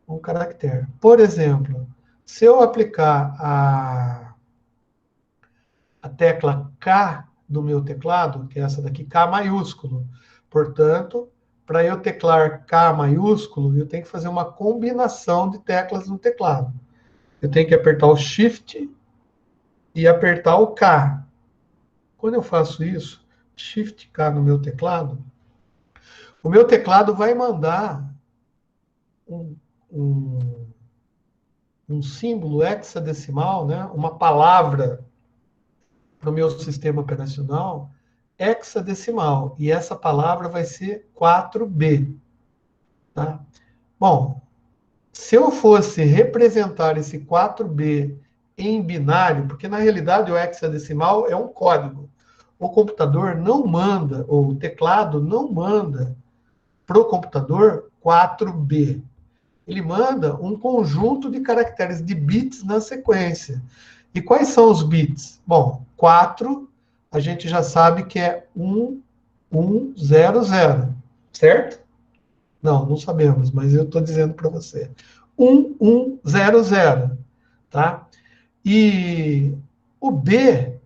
Um caractere. Por exemplo, se eu aplicar a tecla K do meu teclado, que é essa daqui, K maiúsculo, portanto, para eu teclar K maiúsculo, eu tenho que fazer uma combinação de teclas no teclado. Eu tenho que apertar o Shift e apertar o K. Quando eu faço isso, Shift K no meu teclado, o meu teclado vai mandar um símbolo hexadecimal, né? Uma palavra para o meu sistema operacional hexadecimal. E essa palavra vai ser 4B. Tá? Bom, se eu fosse representar esse 4B em binário, porque na realidade o hexadecimal é um código. O computador não manda, ou o teclado não manda para o computador 4B. Ele manda um conjunto de caracteres, de bits na sequência. E quais são os bits? Bom, 4, a gente já sabe que é 1, 1, 0, 0. Certo? Não sabemos, mas eu estou dizendo para você. 1, 1, 0, 0. Tá? E o B,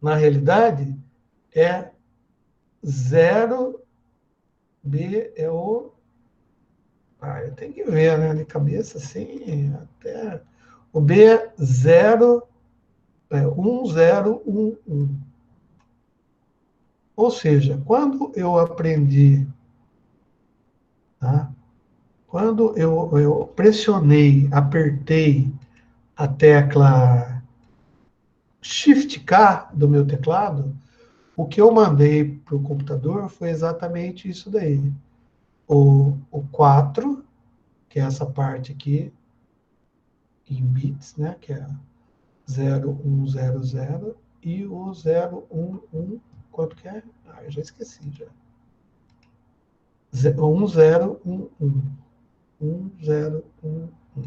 na realidade, é 0. B é o... eu tenho que ver, né? De cabeça, assim, até... O B é 0, 1, 0, 1, 1. Ou seja, quando eu aprendi, tá? Quando eu pressionei, apertei a tecla Shift K do meu teclado, o que eu mandei para o computador foi exatamente isso daí. O 4, que é essa parte aqui, em bits, né? Que é 0, 1, 0, 0, e o 0, 1, 1, quanto que é? Eu já esqueci, já. 1, 0, 1, 1. 1, 0, 1, 1.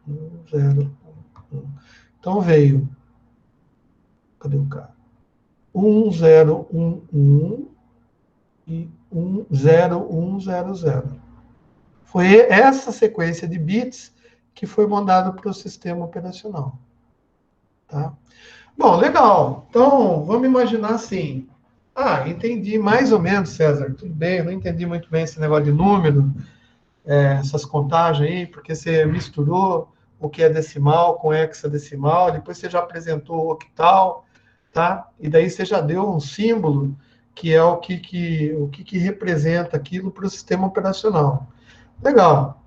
1, 0, 1, 1. Então veio, cadê o K? 1, 0, 1, 1 e 1, 0, 1, 0, 0. Foi essa sequência de bits que foi mandada para o sistema operacional. Tá? Bom, legal. Então, vamos imaginar assim. Entendi mais ou menos, César. Tudo bem, eu não entendi muito bem esse negócio de número, essas contagens aí, porque você misturou o que é decimal com hexadecimal, depois você já apresentou o octal, tá? E daí você já deu um símbolo que é o que representa aquilo para o sistema operacional. Legal.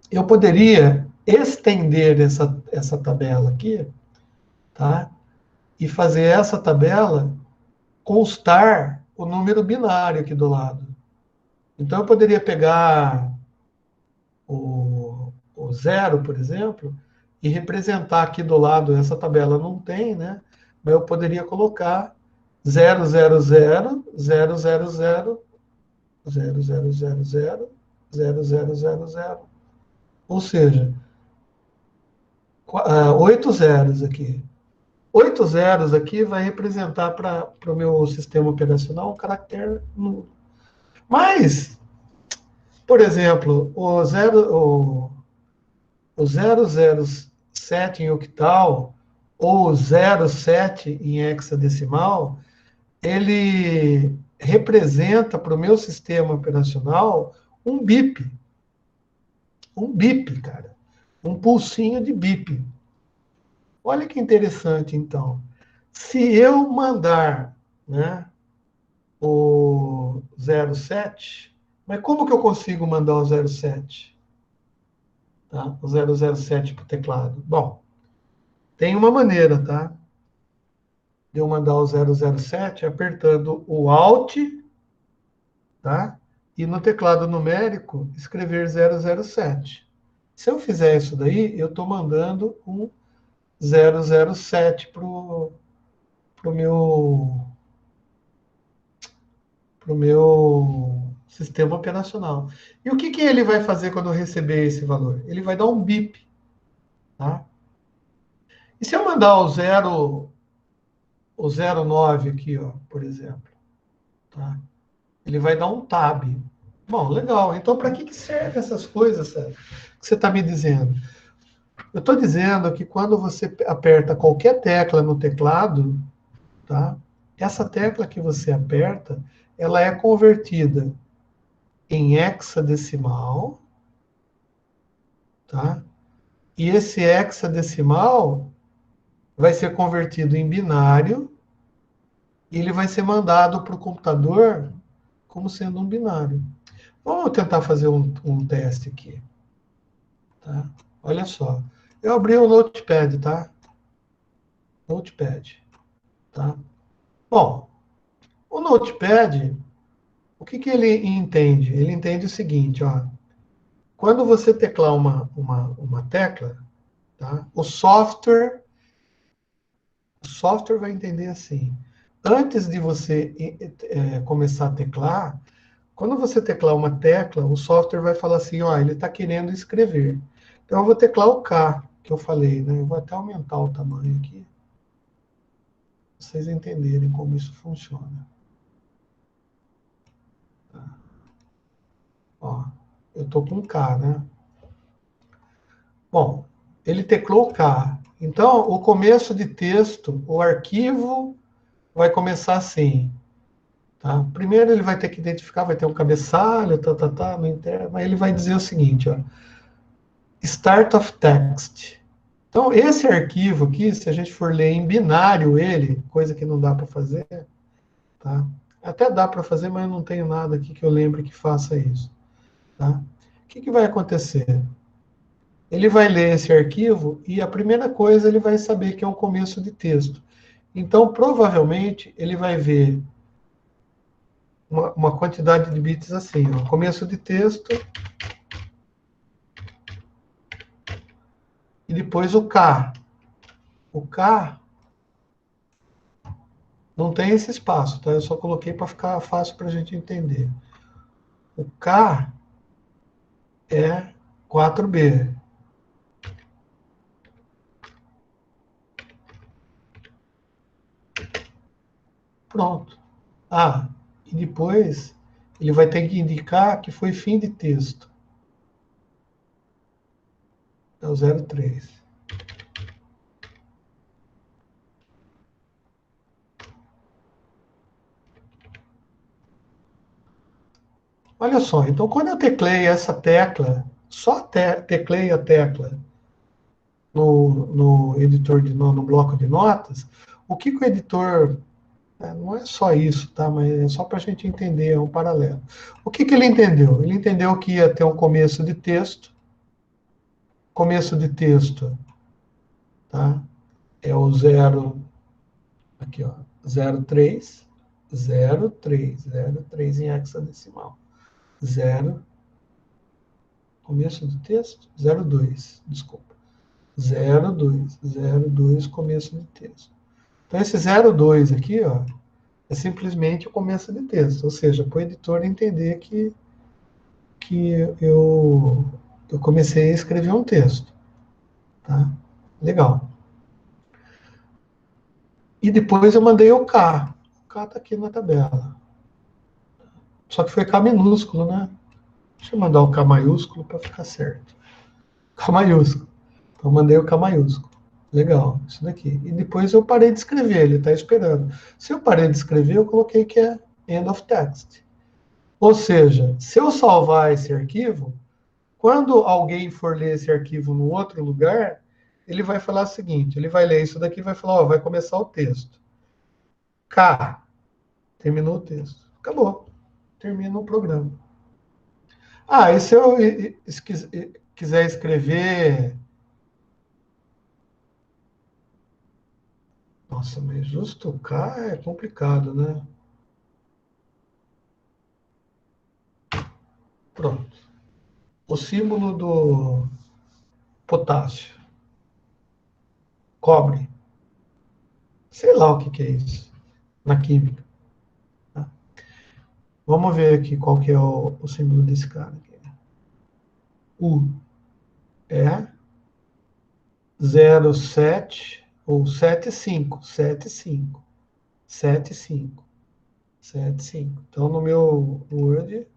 Eu poderia estender essa tabela aqui, tá? E fazer essa tabela constar o número binário aqui do lado. Então, eu poderia pegar o 0, por exemplo, e representar aqui do lado, essa tabela não tem, né? Mas eu poderia colocar 0, 0, 0, 0, 0, 0, 0, 0, 0, 0, 0, 0, 0, 0. Ou seja, 8 zeros aqui. 8 zeros aqui vai representar para o meu sistema operacional um caractere nulo. Mas, por exemplo, o 007 em octal ou o 07 em hexadecimal, ele representa para o meu sistema operacional um bip. Um bip, cara. Um pulsinho de bip. Olha que interessante, então. Se eu mandar, né, o 07, mas como que eu consigo mandar o 07? Tá? O 007 para o teclado. Bom, tem uma maneira, tá? De eu mandar o 007 apertando o Alt, tá? E no teclado numérico escrever 007. Se eu fizer isso daí, eu estou mandando um 007 para o meu sistema operacional. E o que ele vai fazer quando eu receber esse valor? Ele vai dar um bip. Tá? E se eu mandar o 09 aqui, ó, por exemplo, tá? Ele vai dar um tab. Bom, legal. Então, para que serve essas coisas, Sérgio, que você está me dizendo? Eu estou dizendo que quando você aperta qualquer tecla no teclado, tá? Essa tecla que você aperta, ela é convertida em hexadecimal, tá? E esse hexadecimal vai ser convertido em binário e ele vai ser mandado para o computador como sendo um binário. Vamos tentar fazer um teste aqui. Tá? Olha só. Eu abri o Notepad, tá? Notepad. Tá? Bom, o Notepad, o que ele entende? Ele entende o seguinte, ó. Quando você teclar uma tecla, tá? O software, O software vai entender assim. Antes de você começar a teclar, quando você teclar uma tecla, o software vai falar assim, ó, ele está querendo escrever. Então, eu vou teclar o K, que eu falei, né? Eu vou até aumentar o tamanho aqui, para vocês entenderem como isso funciona. Ó, eu estou com K, né? Bom, ele teclou o K. Então, o começo de texto, o arquivo vai começar assim. Tá? Primeiro ele vai ter que identificar, vai ter um cabeçalho, no interno, mas ele vai dizer o seguinte, ó, start of text. Então, esse arquivo aqui, se a gente for ler em binário ele, coisa que não dá para fazer, tá? Até dá para fazer, mas eu não tenho nada aqui que eu lembre que faça isso. Tá? O que vai acontecer? Ele vai ler esse arquivo e a primeira coisa ele vai saber que é um começo de texto. Então, provavelmente, ele vai ver uma quantidade de bits assim, ó, começo de texto, e depois o K. O K não tem esse espaço, tá? Eu só coloquei para ficar fácil para a gente entender. O K é 4B. Pronto. Ah, e depois ele vai ter que indicar que foi fim de texto. É o 03. Olha só, então quando eu teclei essa tecla, só teclei a tecla no editor no bloco de notas, o que o editor, não é só isso, tá? Mas é só para a gente entender, é um paralelo. O que ele entendeu? Ele entendeu que ia ter um começo de texto, tá? É o 0, aqui ó, 03, 03 em hexadecimal. 0, começo do texto, 02, desculpa. 02, começo de texto. Então, esse 02 aqui, ó, é simplesmente o começo de texto, ou seja, para o editor entender que eu comecei a escrever um texto. Tá? Legal. E depois eu mandei o K. O K está aqui na tabela. Só que foi K minúsculo, né? Deixa eu mandar o K maiúsculo para ficar certo. K maiúsculo. Então, eu mandei o K maiúsculo. Legal, isso daqui. E depois eu parei de escrever, ele está esperando. Se eu parei de escrever, eu coloquei que é end of text. Ou seja, se eu salvar esse arquivo, quando alguém for ler esse arquivo no outro lugar, ele vai falar o seguinte, ele vai ler isso daqui e vai falar, ó, vai começar o texto. K, terminou o texto. Acabou. Termina o programa. Ah, e se eu quiser escrever... Nossa, mas justo o K é complicado, né? Pronto. O símbolo do potássio. Cobre. Sei lá o que é isso na química. Tá? Vamos ver aqui qual que é o símbolo desse cara aqui. U é 07 ou 75. 75. Então, no meu Word,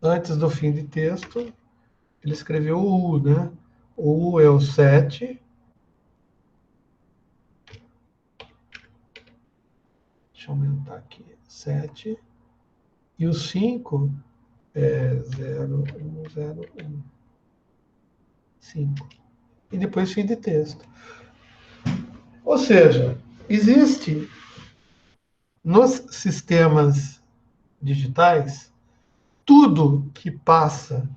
antes do fim de texto, ele escreveu o U, né? O U é o 7. Deixa eu aumentar aqui. 7. E o 5 é 0101. 5. E depois fim de texto. Ou seja, existe nos sistemas digitais tudo que passa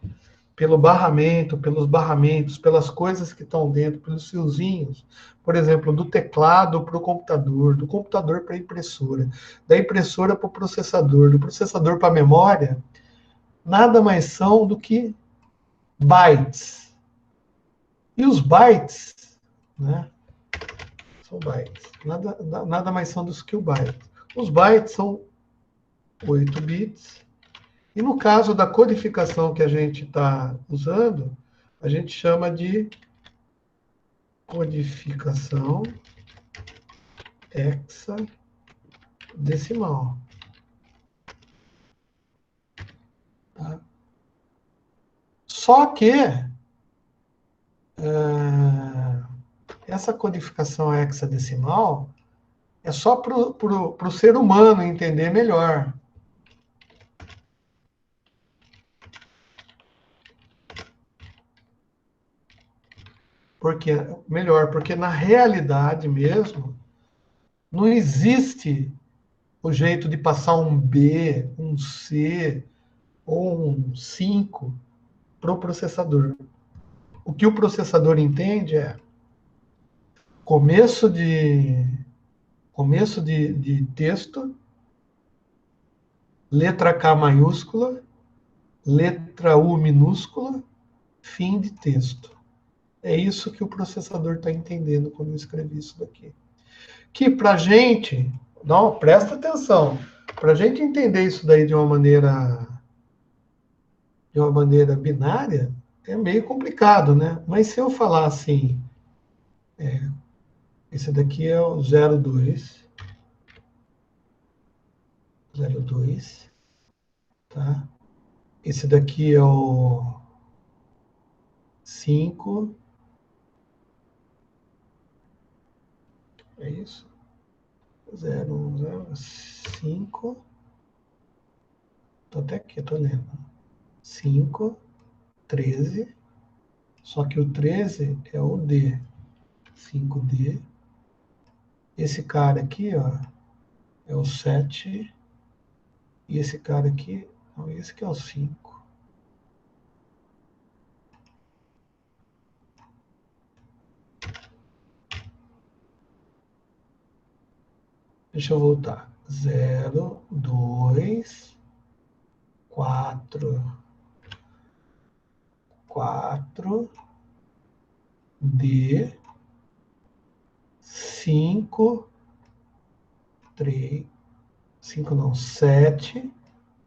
pelo barramento, pelos barramentos, pelas coisas que estão dentro, pelos fiozinhos, por exemplo, do teclado para o computador, do computador para a impressora, da impressora para o processador, do processador para a memória, nada mais são do que bytes. E os bytes, né? São bytes. Nada mais são do que o byte. Os bytes são 8 bits. E no caso da codificação que a gente está usando, a gente chama de codificação hexadecimal. Tá? Só que essa codificação hexadecimal é só para o ser humano entender melhor. Porque na realidade mesmo, não existe o jeito de passar um B, um C ou um 5 para o processador. O que o processador entende é começo de texto, letra K maiúscula, letra U minúscula, fim de texto. É isso que o processador está entendendo quando eu escrevi isso daqui. Que para a gente, não, presta atenção, para a gente entender isso daí de uma maneira binária, é meio complicado, né? Mas se eu falar assim, esse daqui é o 02, tá? Esse daqui é o 5, é isso? 0,5. Tô até aqui, tô lendo. 5, 13. Só que o 13 é o D. 5D. Esse cara aqui, ó, é o 7. E esse cara aqui, não, esse aqui é o 5. Deixa eu voltar. 0, 2, 4, D, 5, 3, 5 não, 7,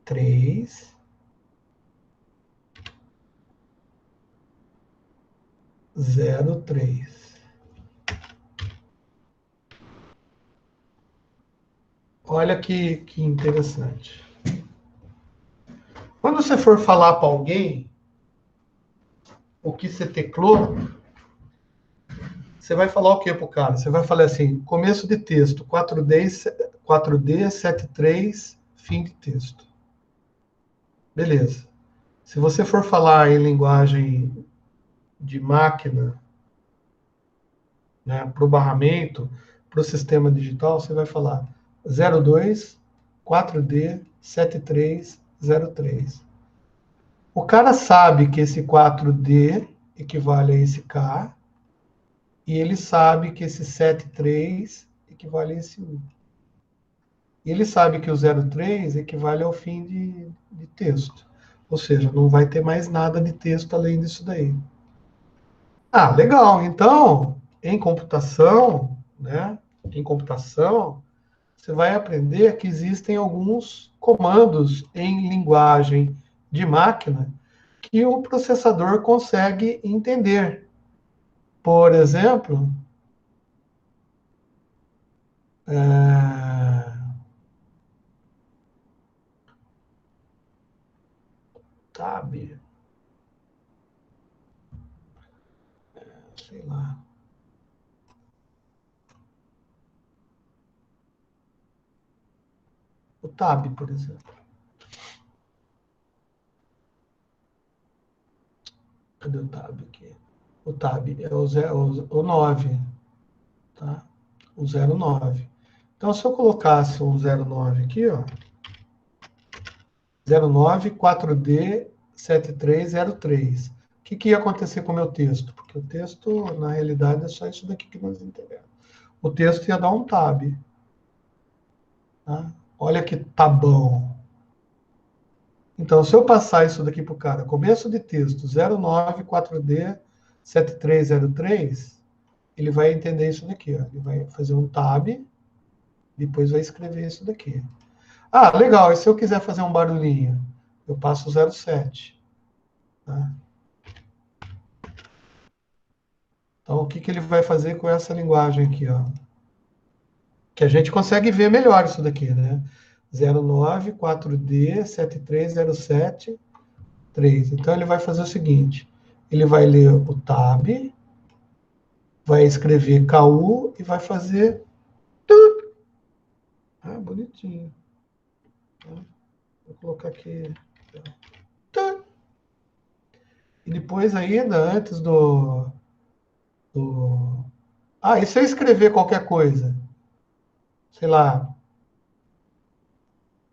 3, 0, 3. Olha que interessante. Quando você for falar para alguém o que você teclou, você vai falar o que para o cara? Você vai falar assim, começo de texto, 4D, 73, fim de texto. Beleza. Se você for falar em linguagem de máquina, né, para o barramento, para o sistema digital, você vai falar 02, 4D, 73, 03. O cara sabe que esse 4D equivale a esse K, e ele sabe que esse 73 equivale a esse U. E ele sabe que o 03 equivale ao fim de texto. Ou seja, não vai ter mais nada de texto além disso daí. Ah, legal. Então, em computação, né? Em computação, você vai aprender que existem alguns comandos em linguagem de máquina que o processador consegue entender. Por exemplo, tab, sei lá. O tab, por exemplo. Cadê o tab aqui? O tab é o 9, tá? O 09. Então, se eu colocasse um 09 aqui, ó, 09, 4D, 7303. O que ia acontecer com o meu texto? Porque o texto, na realidade, é só isso daqui que nós entendemos. O texto ia dar um tab. Tá? Olha que tabão. Então, se eu passar isso daqui para o cara, começo de texto, 09, 4D, 7303, ele vai entender isso daqui, ó. Ele vai fazer um tab, depois vai escrever isso daqui. Ah, legal, e se eu quiser fazer um barulhinho? Eu passo 07. Tá? Então, o que, que ele vai fazer com essa linguagem aqui, ó? Que a gente consegue ver melhor isso daqui, né? 09, 4D, 7307, 3. Então, ele vai fazer o seguinte, ele vai ler o tab, vai escrever KU e vai fazer... Ah, bonitinho. Vou colocar aqui... E depois ainda, antes do... Ah, e se eu escrever qualquer coisa? Sei lá,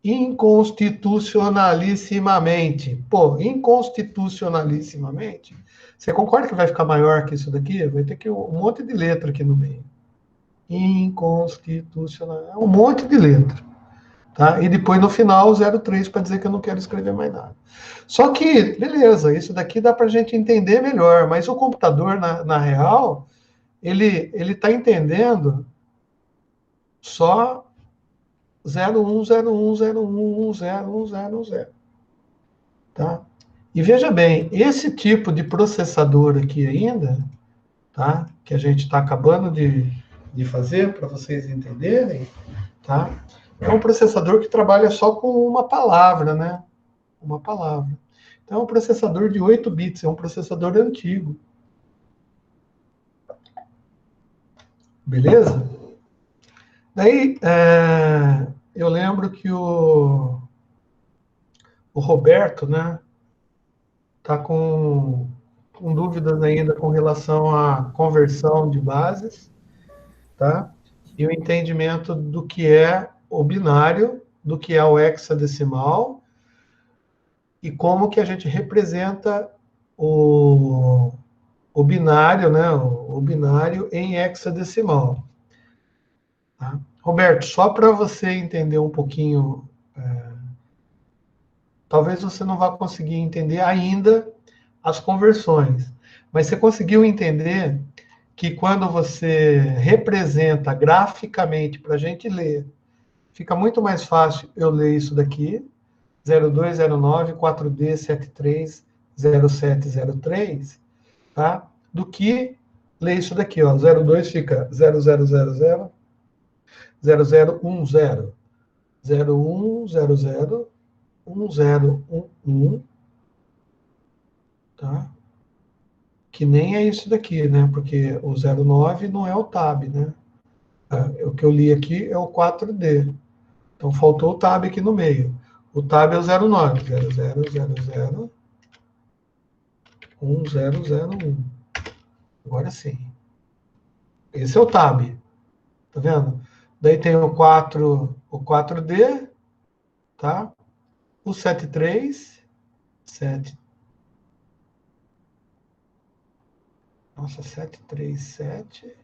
inconstitucionalissimamente. Pô, inconstitucionalissimamente. Você concorda que vai ficar maior que isso daqui? Vai ter que um monte de letra aqui no meio. Inconstitucional. É um monte de letra. Tá? E depois no final 03 para dizer que eu não quero escrever mais nada. Só que, beleza, isso daqui dá para a gente entender melhor, mas o computador, na real, ele está entendendo só 010101101010. Tá? E veja bem, esse tipo de processador aqui ainda, tá? Que a gente está acabando de fazer, para vocês entenderem, tá? É um processador que trabalha só com uma palavra, né? Uma palavra. Então, é um processador de 8 bits, é um processador antigo. Beleza? Daí, eu lembro que o Roberto, né, tá com dúvidas ainda com relação à conversão de bases, tá? E o entendimento do que é o binário, do que é o hexadecimal e como que a gente representa o binário, né? O binário em hexadecimal. Tá? Roberto, só para você entender um pouquinho, talvez você não vá conseguir entender ainda as conversões, mas você conseguiu entender que quando você representa graficamente para a gente ler, fica muito mais fácil eu ler isso daqui, 0209 4D 730703, tá? Do que ler isso daqui, ó, 02 fica 0000 0010 0100 1011, tá? Que nem é isso daqui, né? Porque o 09 não é o tab, né? O que eu li aqui é o 4D. Então faltou o tab aqui no meio. O tab é o 09, 0000 1001. Agora sim. Esse é o tab. Tá vendo? Daí tem o 4D, tá? O 73, 7. Nossa, 737.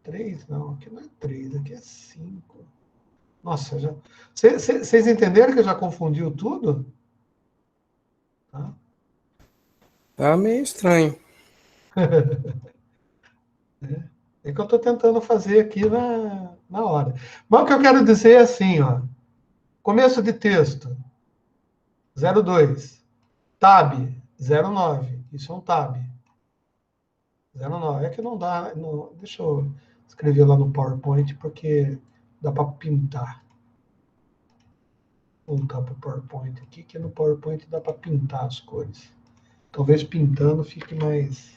3 não, aqui não é 3, aqui é 5. Nossa, já. Vocês entenderam que eu já confundiu tudo? Tá? Tá meio estranho. É que eu estou tentando fazer aqui na hora. Mas o que eu quero dizer é assim, ó. Começo de texto, 02. Tab, 09. Isso é um tab. 09. É que não dá. Não, deixa eu escrever lá no PowerPoint, porque dá para pintar. Vou voltar para o PowerPoint aqui, que no PowerPoint dá para pintar as cores. Talvez pintando fique mais.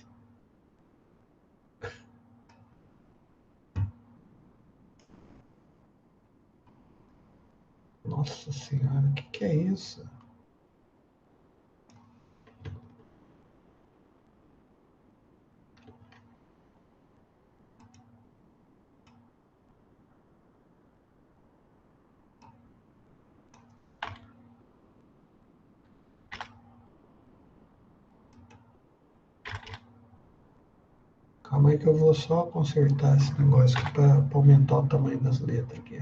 Nossa Senhora, o que é isso? Calma aí que eu vou só consertar esse negócio aqui para aumentar o tamanho das letras aqui.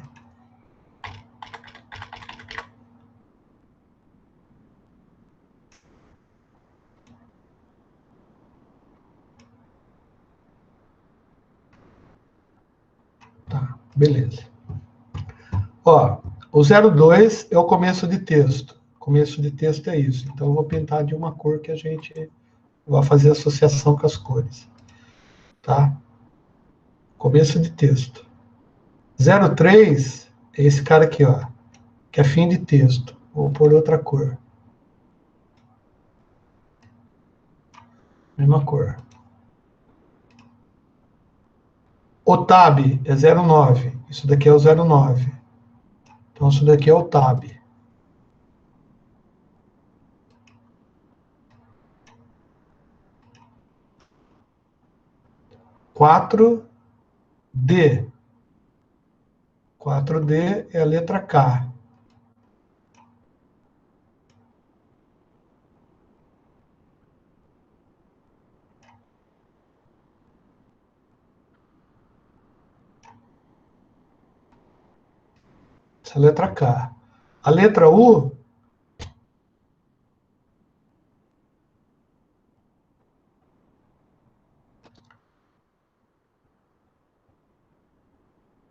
Beleza. Ó, o 02 é o começo de texto. Começo de texto é isso. Então, eu vou pintar de uma cor que a gente vai fazer associação com as cores. Tá? Começo de texto. 03 é esse cara aqui, ó, que é fim de texto. Vou pôr outra cor. Mesma cor. O tab é 09. Isso daqui é o 09. Então, isso daqui é o tab. Quatro D. 4D é a letra K. Essa é a letra K. A letra U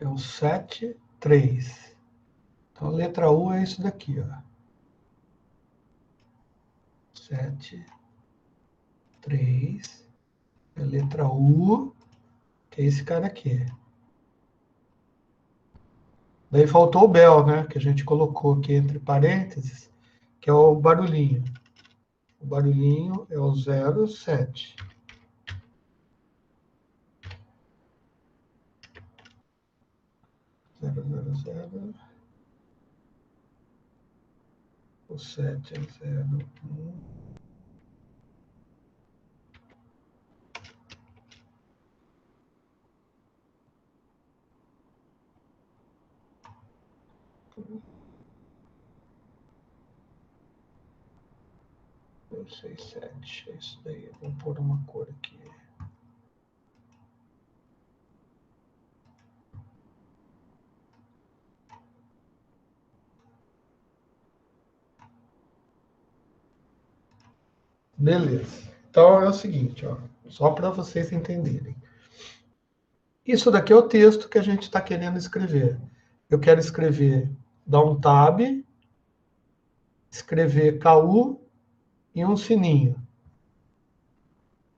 é o 7, 3. Então, a letra U é isso daqui, ó. 7, 3. É a letra U, que é esse cara aqui. Daí faltou o bel, né? Que a gente colocou aqui entre parênteses, que é o barulhinho. O barulhinho é o 07. 000. O 7 é 01. Eu sei, 7. É isso daí. Vou pôr uma cor aqui. Beleza. Então é o seguinte, ó, só para vocês entenderem. Isso daqui é o texto que a gente está querendo escrever. Eu quero escrever, dar um tab, escrever KU e um sininho.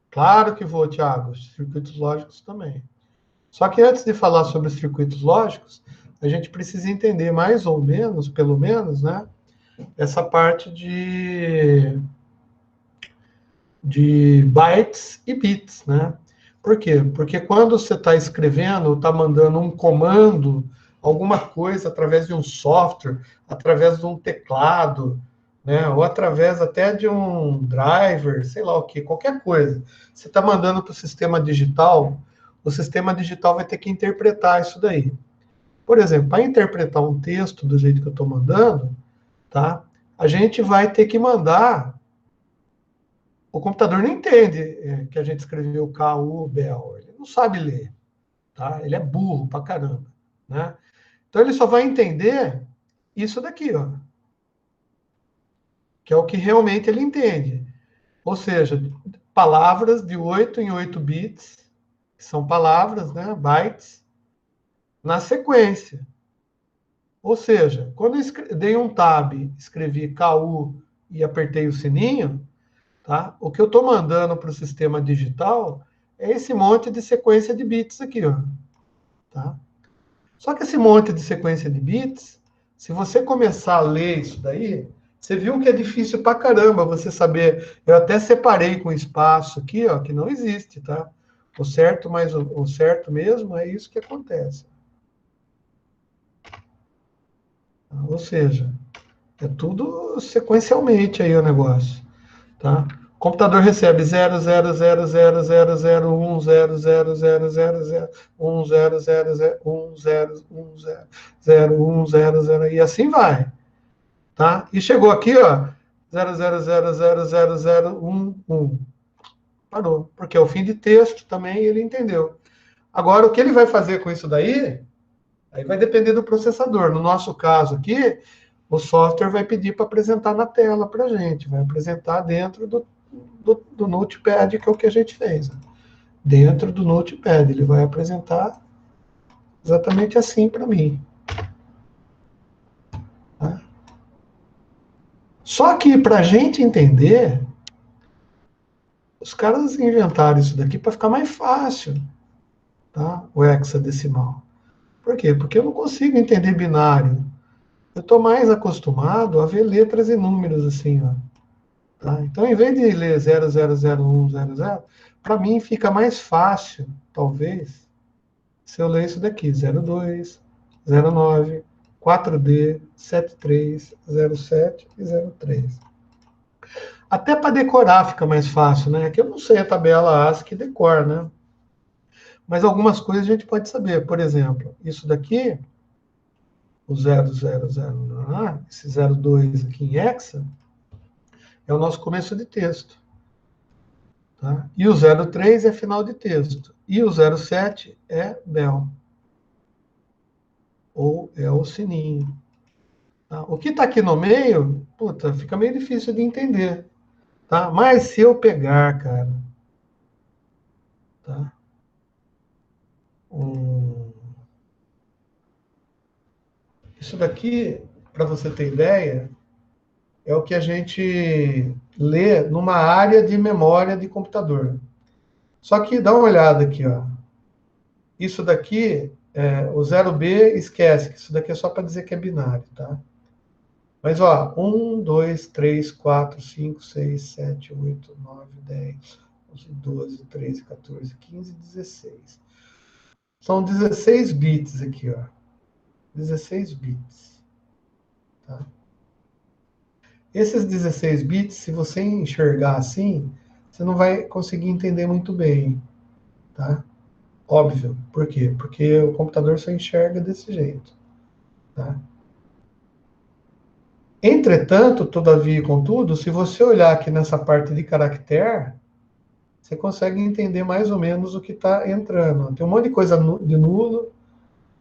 Claro que vou, Thiago, circuitos lógicos também. Só que antes de falar sobre os circuitos lógicos, a gente precisa entender mais ou menos, pelo menos, né, essa parte de bytes e bits, né? Por quê? Porque quando você está escrevendo, está mandando um comando, alguma coisa através de um software, através de um teclado, né? Ou através até de um driver, sei lá o que, qualquer coisa. Você está mandando para o sistema digital vai ter que interpretar isso daí. Por exemplo, para interpretar um texto do jeito que eu estou mandando, tá? A gente vai ter que mandar. O computador não entende que a gente escreveu KU, bel. Ele não sabe ler. Tá? Ele é burro pra caramba. Né? Então, ele só vai entender isso daqui, ó, que é o que realmente ele entende. Ou seja, palavras de 8 em 8 bits, que são palavras, né, bytes, na sequência. Ou seja, quando eu dei um tab, escrevi KU e apertei o sininho, tá? O que eu estou mandando para o sistema digital é esse monte de sequência de bits aqui, ó. Tá? Só que esse monte de sequência de bits, se você começar a ler isso daí, você viu que é difícil pra caramba você saber. Eu até separei com espaço aqui, ó, que não existe, tá? O certo, mas o certo mesmo é isso que acontece. Ou seja, é tudo sequencialmente aí o negócio. Tá? O computador recebe 0,00000000100010001000100 e assim vai. Tá? E chegou aqui, ó, 0,0000011. Parou, porque é o fim de texto também, ele entendeu. Agora, o que ele vai fazer com isso daí, aí vai depender do processador. No nosso caso aqui, o software vai pedir para apresentar na tela para a gente, vai apresentar dentro do Notepad, que é o que a gente fez. Né? Dentro do Notepad, ele vai apresentar exatamente assim para mim. Tá? Só que para a gente entender, os caras inventaram isso daqui para ficar mais fácil, tá? O hexadecimal. Por quê? Porque eu não consigo entender binário. Eu estou mais acostumado a ver letras e números assim, ó. Tá? Então, em vez de ler 0000100, para mim fica mais fácil, talvez, se eu ler isso daqui, 02, 09, 4D, 73, 07 e 03. Até para decorar fica mais fácil, né? Que eu não sei a tabela ASCII decor, né? Mas algumas coisas a gente pode saber. Por exemplo, isso daqui, o 000, esse 02 aqui em hexa, é o nosso começo de texto. Tá? E o 03 é final de texto. E o 07 é bell. Ou é o sininho. Tá? O que está aqui no meio, puta, fica meio difícil de entender. Tá? Mas se eu pegar, cara, tá? Isso daqui, para você ter ideia, é o que a gente lê numa área de memória de computador. Só que dá uma olhada aqui, ó. Isso daqui, o 0B, esquece, que isso daqui é só para dizer que é binário, tá? Mas, ó, 1, 2, 3, 4, 5, 6, 7, 8, 9, 10, 11, 12, 13, 14, 15, 16. São 16 bits aqui, ó. 16 bits. Tá? Esses 16 bits, se você enxergar assim, você não vai conseguir entender muito bem, tá? Óbvio. Por quê? Porque o computador só enxerga desse jeito, tá? Entretanto, todavia e contudo, se você olhar aqui nessa parte de caractere, você consegue entender mais ou menos o que está entrando. Tem um monte de coisa de nulo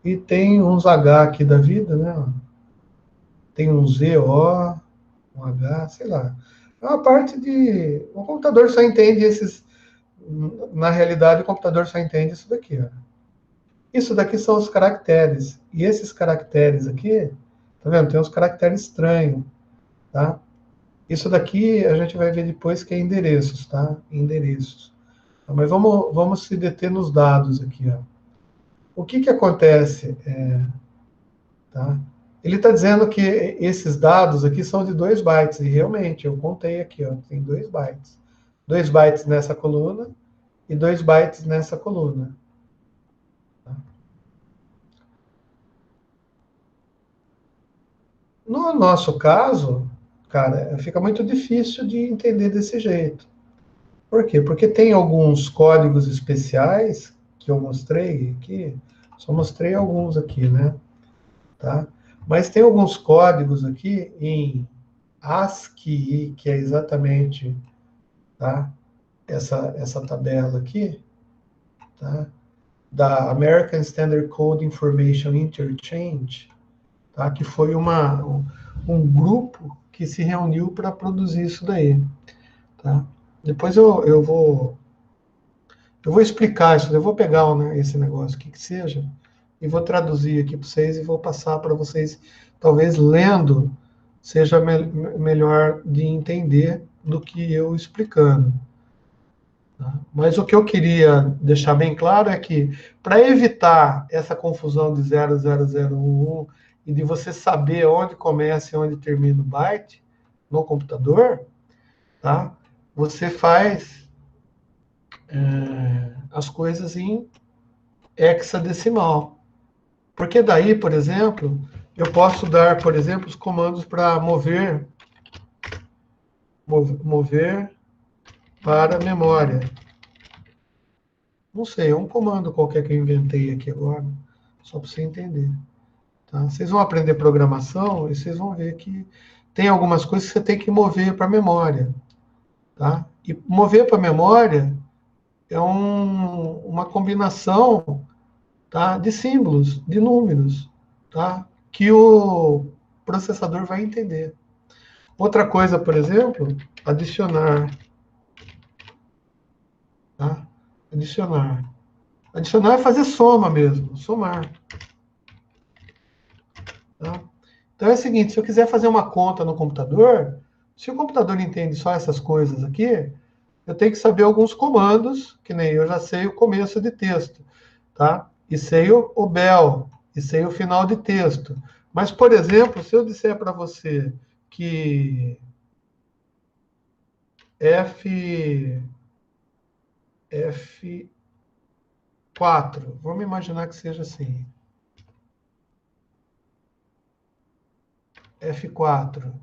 e tem uns H aqui da vida, né? Tem um Z, O, um H, sei lá. É uma parte de... O computador só entende esses... Na realidade, o computador só entende isso daqui, ó. Isso daqui são os caracteres. E esses caracteres aqui, tá vendo? Tem uns caracteres estranhos, tá? Isso daqui a gente vai ver depois que é endereços, tá? Endereços. Mas vamos se deter nos dados aqui, ó. O que acontece? Tá? Ele está dizendo que esses dados aqui são de 2 bytes, e realmente, eu contei aqui, ó, tem 2 bytes. 2 bytes nessa coluna e 2 bytes nessa coluna. Tá? No nosso caso, cara, fica muito difícil de entender desse jeito. Por quê? Porque tem alguns códigos especiais que eu mostrei aqui, só mostrei alguns aqui, né? Tá? Mas tem alguns códigos aqui em ASCII, que é exatamente, tá? essa tabela aqui, tá? Da American Standard Code Information Interchange, tá? Que foi um grupo que se reuniu para produzir isso daí. Tá? Depois eu vou explicar isso, eu vou pegar, né, esse negócio, o que seja, e vou traduzir aqui para vocês e vou passar para vocês, talvez lendo seja melhor de entender do que eu explicando. Tá? Mas o que eu queria deixar bem claro é que, para evitar essa confusão de 00011 e de você saber onde começa e onde termina o byte no computador, tá? Você faz as coisas em hexadecimal. Porque daí, por exemplo, eu posso dar, por exemplo, os comandos para mover para memória. Não sei, é um comando qualquer que eu inventei aqui agora, só para você entender. Tá? Vocês vão aprender programação e vocês vão ver que tem algumas coisas que você tem que mover para memória. Tá? E mover para memória é uma combinação, tá, de símbolos, de números, tá, que o processador vai entender. Outra coisa, por exemplo, adicionar. Tá? Adicionar. Adicionar é fazer soma mesmo, somar. Tá? Então é o seguinte, se eu quiser fazer uma conta no computador, se o computador entende só essas coisas aqui, eu tenho que saber alguns comandos, que nem eu já sei o começo de texto, tá? E sei o bel, e sei o final de texto. Mas, por exemplo, se eu disser para você que F4, vamos imaginar que seja assim. F4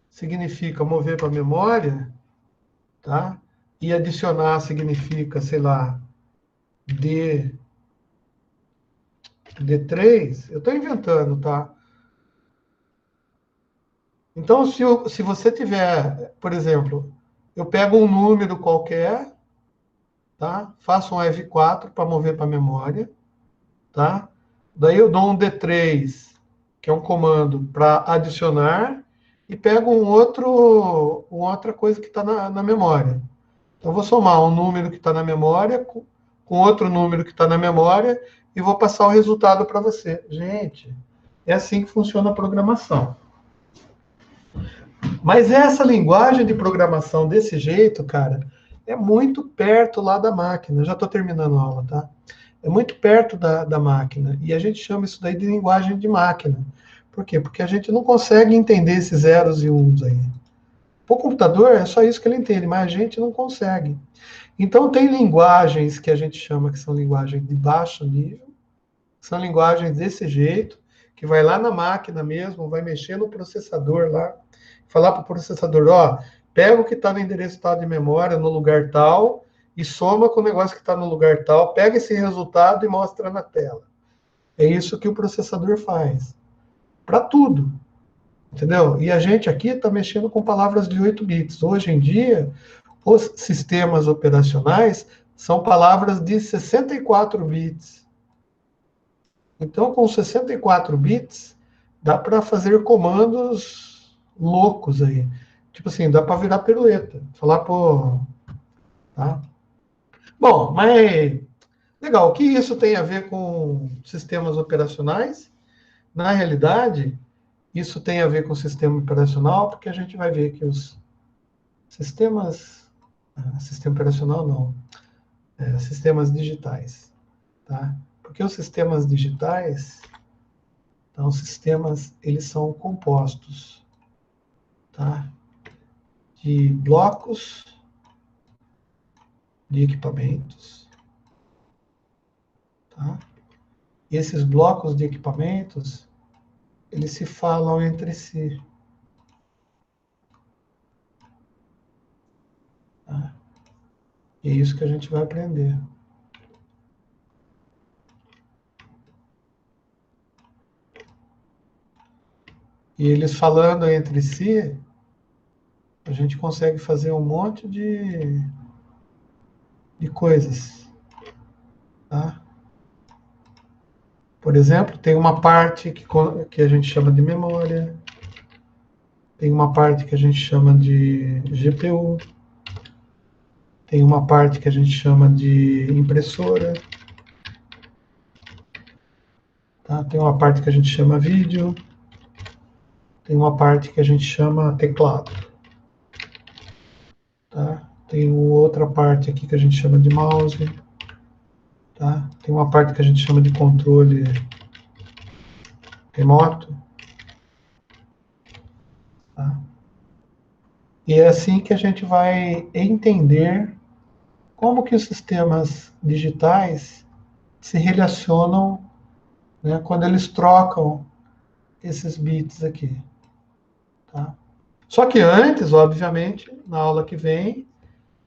significa mover para a memória, tá? E adicionar significa, sei lá, D3, eu estou inventando, tá? Então, se você tiver, por exemplo, eu pego um número qualquer, tá? Faço um F4 para mover para a memória, tá? Daí eu dou um D3, que é um comando para adicionar, e pego uma outra coisa que está na memória. Então, eu vou somar um número que está na memória com outro número que está na memória e vou passar o resultado para você. Gente, é assim que funciona a programação. Mas essa linguagem de programação desse jeito, cara, é muito perto lá da máquina. Já estou terminando a aula, tá? É muito perto da máquina. E a gente chama isso daí de linguagem de máquina. Por quê? Porque a gente não consegue entender esses zeros e uns aí. O computador é só isso que ele entende, mas a gente não consegue. Então, tem linguagens que a gente chama que são linguagens de baixo nível, são linguagens desse jeito, que vai lá na máquina mesmo, vai mexer no processador lá, falar para o processador, ó, pega o que está no endereço tal de memória, no lugar tal, e soma com o negócio que está no lugar tal, pega esse resultado e mostra na tela. É isso que o processador faz. Para tudo. Entendeu? E a gente aqui está mexendo com palavras de 8 bits. Hoje em dia, os sistemas operacionais são palavras de 64 bits. Então, com 64 bits, dá para fazer comandos loucos aí. Tipo assim, dá para virar pirueta. Falar, pô... Tá? Bom, mas... Legal, o que isso tem a ver com sistemas operacionais? Na realidade, isso tem a ver com o sistema operacional, porque a gente vai ver que os sistemas... Sistema operacional não. Sistemas digitais. Tá? Porque os sistemas digitais... Então, os sistemas, eles são compostos, tá? De blocos de equipamentos, tá? E esses blocos de equipamentos, eles se falam entre si. Tá? E é isso que a gente vai aprender. E eles falando entre si, a gente consegue fazer um monte de coisas. Tá? Por exemplo, tem uma parte que a gente chama de memória, tem uma parte que a gente chama de GPU, tem uma parte que a gente chama de impressora, tá? Tem uma parte que a gente chama vídeo, tem uma parte que a gente chama teclado. Tá? Tem outra parte aqui que a gente chama de mouse. Tá? Tem uma parte que a gente chama de controle remoto. Tá? E é assim que a gente vai entender como que os sistemas digitais se relacionam, né, quando eles trocam esses bits aqui. Tá? Só que antes, obviamente, na aula que vem,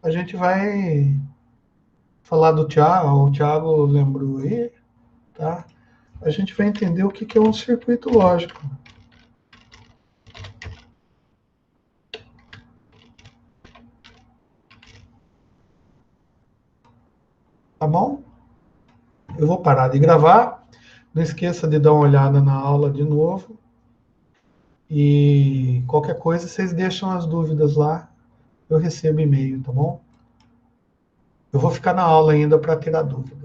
a gente vai falar do Thiago, o Thiago lembrou aí, tá? A gente vai entender o que é um circuito lógico. Tá bom? Eu vou parar de gravar. Não esqueça de dar uma olhada na aula de novo. E qualquer coisa, vocês deixam as dúvidas lá. Eu recebo e-mail, tá bom? Eu vou ficar na aula ainda para tirar dúvidas.